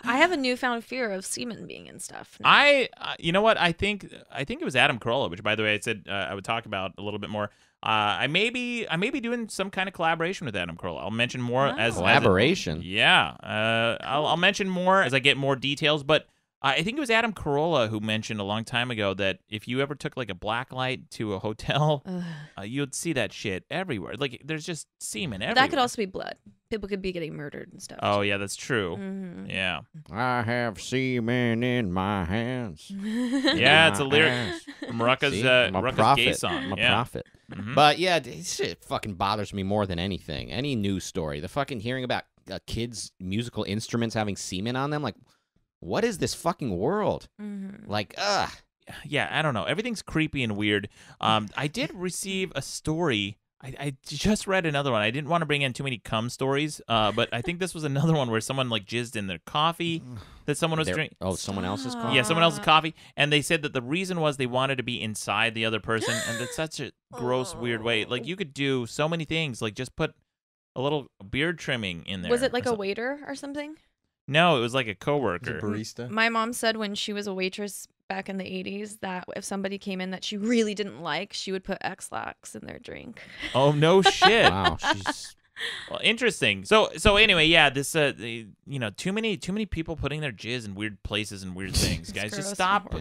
I have a newfound fear of semen being in stuff. now. You know what? I think it was Adam Carolla, which, by the way, I said I would talk about a little bit more. I may be doing some kind of collaboration with Adam Carolla. I'll mention more as collaboration. I'll mention more as I get more details. But I think it was Adam Carolla who mentioned a long time ago that if you ever took like a black light to a hotel, you'd see that shit everywhere. Like there's just semen everywhere. That could also be blood. People could be getting murdered and stuff. Oh yeah, that's true. Mhm. Yeah. I have semen in my hands. Yeah, it's a lyric from Rucka's gay song. I'm a Yeah. prophet. Mhm. But yeah, this shit fucking bothers me more than anything. Any news story, the fucking hearing about kids' musical instruments having semen on them, like, what is this fucking world? Mm-hmm. Like, ugh. Yeah, I don't know. Everything's creepy and weird. I did receive a story. I just read another one. I didn't want to bring in too many cum stories, but I think this was another one where someone like jizzed in their coffee that someone was drinking. Oh, someone else's coffee? Yeah, someone else's coffee. And they said that the reason was they wanted to be inside the other person, and it's such a gross, weird way. Like, you could do so many things. Like, just put a little beard trimming in there. Was it like a waiter or something? No, it was like a coworker. barista. My mom said when she was a waitress back in the 80s that if somebody came in that she really didn't like, she would put X-Lax in their drink. Oh, no shit. Wow, she's... Well, interesting. So anyway, yeah, this too many people putting their jizz in weird places and weird things, guys. Just stop.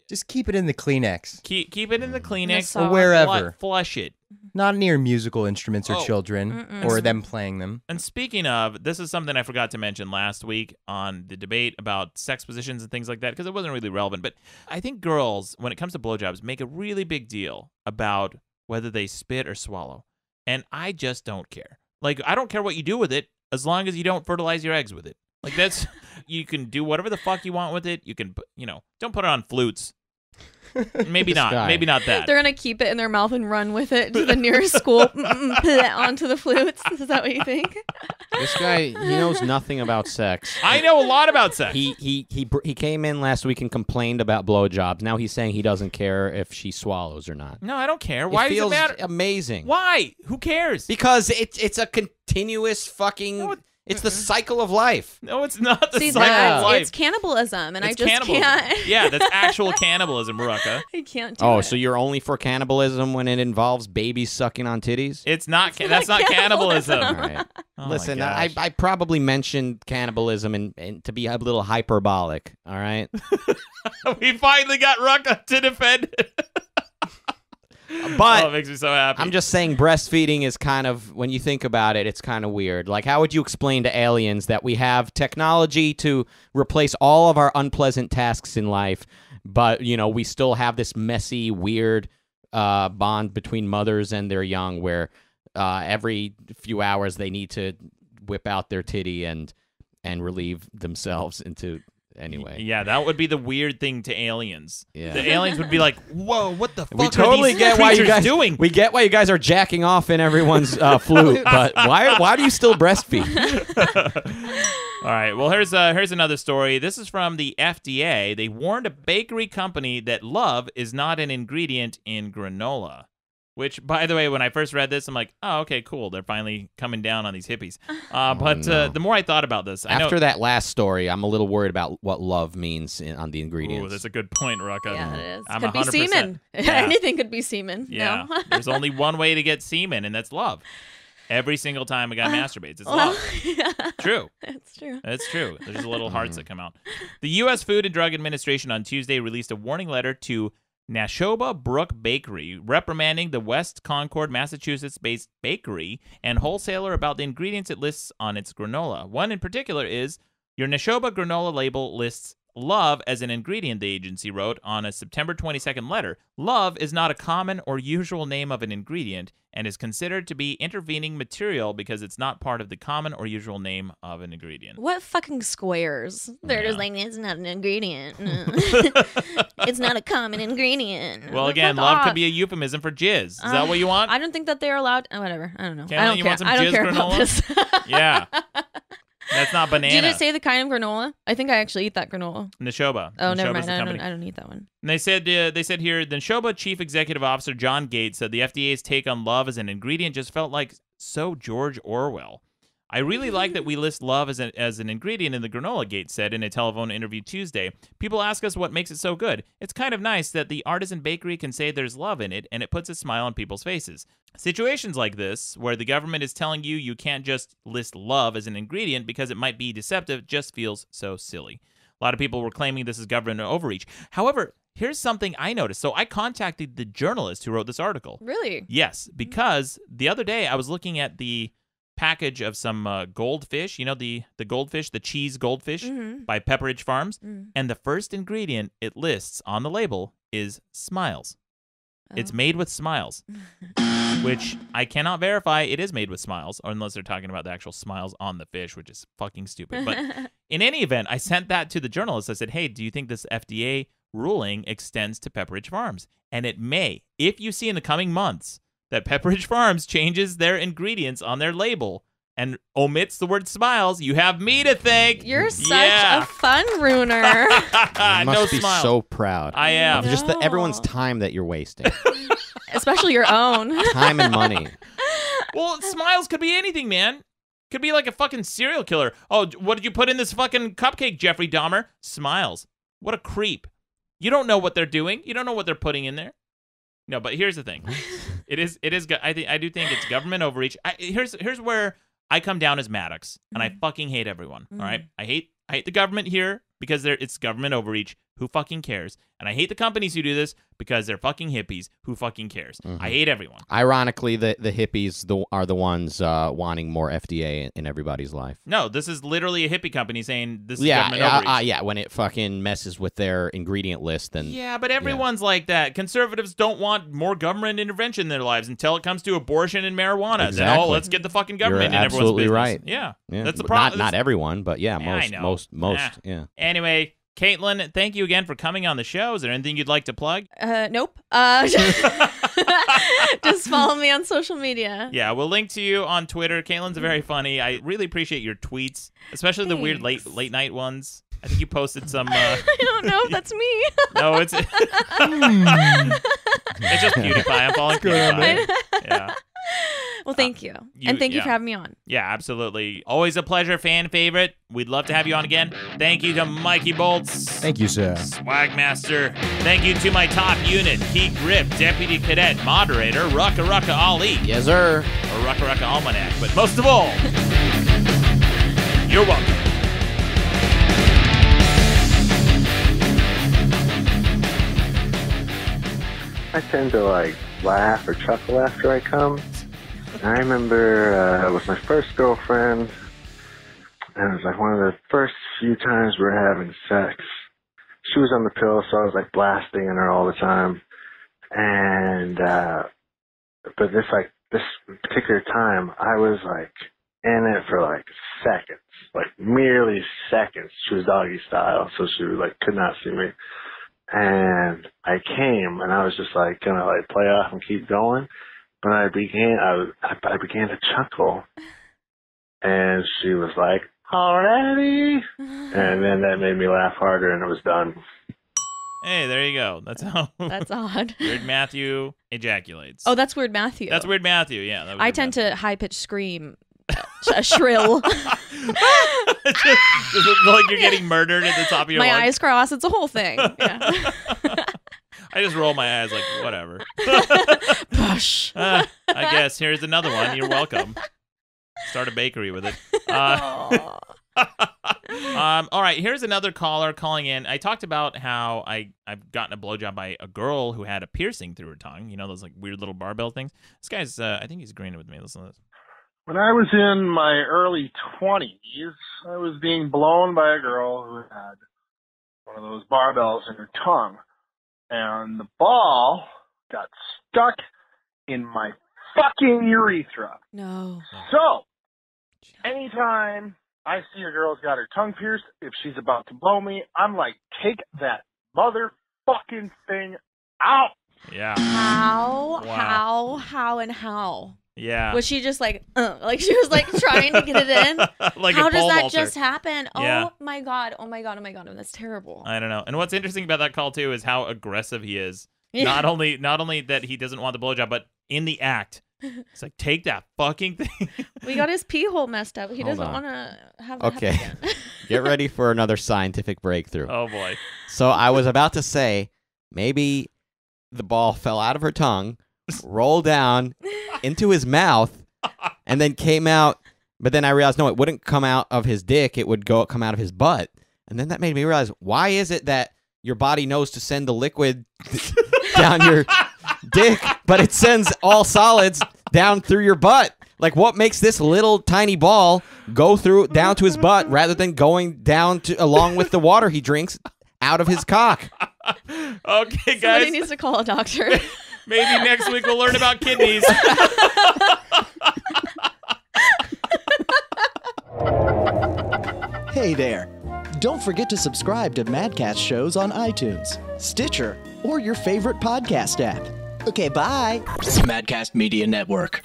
Just keep it in the Kleenex. Keep it in the Kleenex or wherever. Flush it. Not near musical instruments or Oh. children or them playing them. And speaking of, this is something I forgot to mention last week on the debate about sex positions and things like that, because it wasn't really relevant. But I think girls, when it comes to blowjobs, make a really big deal about whether they spit or swallow. And I just don't care. Like, I don't care what you do with it as long as you don't fertilize your eggs with it. Like, that's, you can do whatever the fuck you want with it. You can, don't put it on flutes. Maybe not. guy. Maybe not that. They're going to keep it in their mouth and run with it to the nearest school onto the flutes. Is that what you think? This guy, he knows nothing about sex. I know a lot about sex. He came in last week and complained about blowjobs. Now he's saying he doesn't care if she swallows or not. No, I don't care. Why does it feels matter? Amazing. Why? Who cares? Because it's a continuous fucking... It's the cycle of life. No, it's not the See, cycle of life. it's cannibalism, and It's I just cannibalism. can't. Yeah, that's actual cannibalism, Rucka. I can't do Oh, it. so you're only for cannibalism when it involves babies sucking on titties? It's not. That's not cannibalism. All right. Oh, Listen, my I probably mentioned cannibalism and to be a little hyperbolic. All right. We finally got Rucka to defend it. But it makes me so happy. I'm just saying breastfeeding is kind of, when you think about it, it's kind of weird. Like, how would you explain to aliens that we have technology to replace all of our unpleasant tasks in life, but, we still have this messy, weird bond between mothers and their young where every few hours they need to whip out their titty and relieve themselves into... Anyway. Yeah, that would be the weird thing to aliens. Yeah. The aliens would be like, "Whoa, what the fuck We totally are these get why you creatures guys doing?" We get why you guys are jacking off in everyone's flute, but why do you still breastfeed? right. Well, here's another story. This is from the FDA. They warned a bakery company that love is not an ingredient in granola. Which, by the way, when I first read this, I'm like, oh, okay, cool. They're finally coming down on these hippies. The more I thought about this, after that last story, I'm a little worried about what love means on the ingredients. Ooh, that's a good point, Rucka. Yeah, it is. I'm Could 100%. be semen. Yeah. Anything could be semen. Yeah. No. There's only one way to get semen, and that's love. Every single time a guy masturbates, it's love. Yeah. True. It's true. It's true. There's just little hearts that come out. The U.S. Food and Drug Administration on Tuesday released a warning letter to Nashoba Brook Bakery, reprimanding the West Concord, Massachusetts-based bakery and wholesaler about the ingredients it lists on its granola. One in particular is, your Nashoba granola label lists love as an ingredient, the agency wrote on a September 22nd letter. Love is not a common or usual name of an ingredient and is considered to be intervening material because it's not part of the common or usual name of an ingredient. What fucking squares? They're just like, it's not an ingredient. It's not a common ingredient. Well, again, love could be a euphemism for jizz. Is that what you want? I don't think that they're allowed. Whatever. I don't know. Caitlin, I don't you care. want some I don't jizz care granola? about this. Yeah. That's not banana. Did it say the kind of granola? I think I actually eat that granola. Nashoba. Oh, never Nashoba's mind. the I don't eat that one. And they said here, the Nashoba Chief Executive Officer John Gates said the FDA's take on love as an ingredient just felt like so George Orwell. I really like that we list love as an ingredient in the granola, Gates said in a telephone interview Tuesday. People ask us what makes it so good. It's kind of nice that the artisan bakery can say there's love in it, and it puts a smile on people's faces. Situations like this, where the government is telling you you can't just list love as an ingredient because it might be deceptive, just feels so silly. A lot of people were claiming this is government overreach. However, here's something I noticed. So I contacted the journalist who wrote this article. Really? Yes, because the other day I was looking at the package of some goldfish, the goldfish, the cheese goldfish by Pepperidge Farms, and the first ingredient it lists on the label is smiles. It's made with smiles, which I cannot verify it is made with smiles, or unless they're talking about the actual smiles on the fish, which is fucking stupid. But in any event, I sent that to the journalist. I said, hey, do you think this FDA ruling extends to Pepperidge Farms? And it may. If you see in the coming months that Pepperidge Farms changes their ingredients on their label and omits the word smiles, you have me to thank. You're such a fun ruiner. You must be smile. so proud. I am. Of just everyone's time that you're wasting. Especially your own. Time and money. Well, smiles could be anything, man. Could be like a fucking serial killer. Oh, what did you put in this fucking cupcake, Jeffrey Dahmer? Smiles. What a creep. You don't know what they're doing. You don't know what they're putting in there. No, but here's the thing. It is. I do think it's government overreach. Here's where I come down as Maddox, and I fucking hate everyone. All right, I hate the government here because it's government overreach. Who fucking cares? And I hate the companies who do this because they're fucking hippies. Who fucking cares? I hate everyone. Ironically, the hippies are the ones wanting more FDA in everybody's life. No, this is literally a hippie company saying this is government overreach. Yeah, when it fucking messes with their ingredient list, then yeah, but everyone's like that. Conservatives don't want more government intervention in their lives until it comes to abortion and marijuana. Exactly. Then, let's get the fucking government You're in everyone's absolutely business. right. Yeah, yeah. That's the problem. Not everyone, but yeah, I know. most. Yeah. Anyway, Caitlin, thank you again for coming on the show. Is there anything you'd like to plug? Nope. Just follow me on social media. Yeah, we'll link to you on Twitter. Caitlin's very funny. I really appreciate your tweets, especially the weird late night ones. I think you posted some. I don't know if that's me. No, it's just PewDiePie. I'm following PewDiePie. Yeah. Well, thank you. And thank you for having me on. Yeah, absolutely. Always a pleasure, fan favorite. We'd love to have you on again. Thank you to Mikey Bolts. Thank you, sir. Swagmaster. Thank you to my top unit, Key Grip, Deputy Cadet, Moderator, Rucka Ali. Yes, sir. Or Rucka Almanac. But most of all, you're welcome. I tend to laugh or chuckle after I come. I remember with my first girlfriend, and it was one of the first few times we were having sex. She was on the pill, so I was blasting in her all the time. And but this particular time, I was in it for seconds, merely seconds. She was doggy style, so she could not see me. And I came, and I was just gonna play off and keep going. But I began to chuckle, and she was like, already? And then that made me laugh harder, and it was done. Hey, there you go. That's how. That's odd. Weird Matthew ejaculates. Oh, that's Weird Matthew. That's Weird Matthew. Yeah. That was I Weird tend Matthew. to high pitched scream, a shrill. Just like you're getting murdered at the top of your My lungs. eyes cross. It's a whole thing. Yeah. I just roll my eyes like whatever. Push. I guess here's another one. You're welcome. Start a bakery with it. All right, here's another caller calling in. I talked about how I've gotten a blowjob by a girl who had a piercing through her tongue. You know, those like weird little barbell things. This guy's, I think he's agreeing with me. Listen to this. When I was in my early 20s, I was being blown by a girl who had one of those barbells in her tongue. And the ball got stuck in my fucking urethra. No. So, anytime I see a girl's got her tongue pierced, if she's about to blow me, I'm like, take that motherfucking thing out. Yeah. How? Wow. How? Yeah. Was she just like she was like trying to get it in? Like how a does pole that vaulter. just happen? Yeah. Oh my god. That's terrible. I don't know. And what's interesting about that call too is how aggressive he is. Yeah. Not only that he doesn't want the blowjob, but in the act, it's like take that fucking thing. We got his pee hole messed up. He Hold doesn't on. want to have that Okay. happen again. Get ready for another scientific breakthrough. Oh boy. So I was about to say maybe the ball fell out of her tongue, rolled down into his mouth, and then came out. But then I realized, no, it wouldn't come out of his dick. It would come out of his butt. And then that made me realize, why is it that your body knows to send the liquid down your dick, but it sends all solids down through your butt? Like, what makes this little tiny ball go down to his butt rather than going down along with the water he drinks out of his cock? Okay, guys. Somebody needs to call a doctor. Maybe next week we'll learn about kidneys. Hey there. Don't forget to subscribe to Madcast shows on iTunes, Stitcher, or your favorite podcast app. Okay, bye. Madcast Media Network.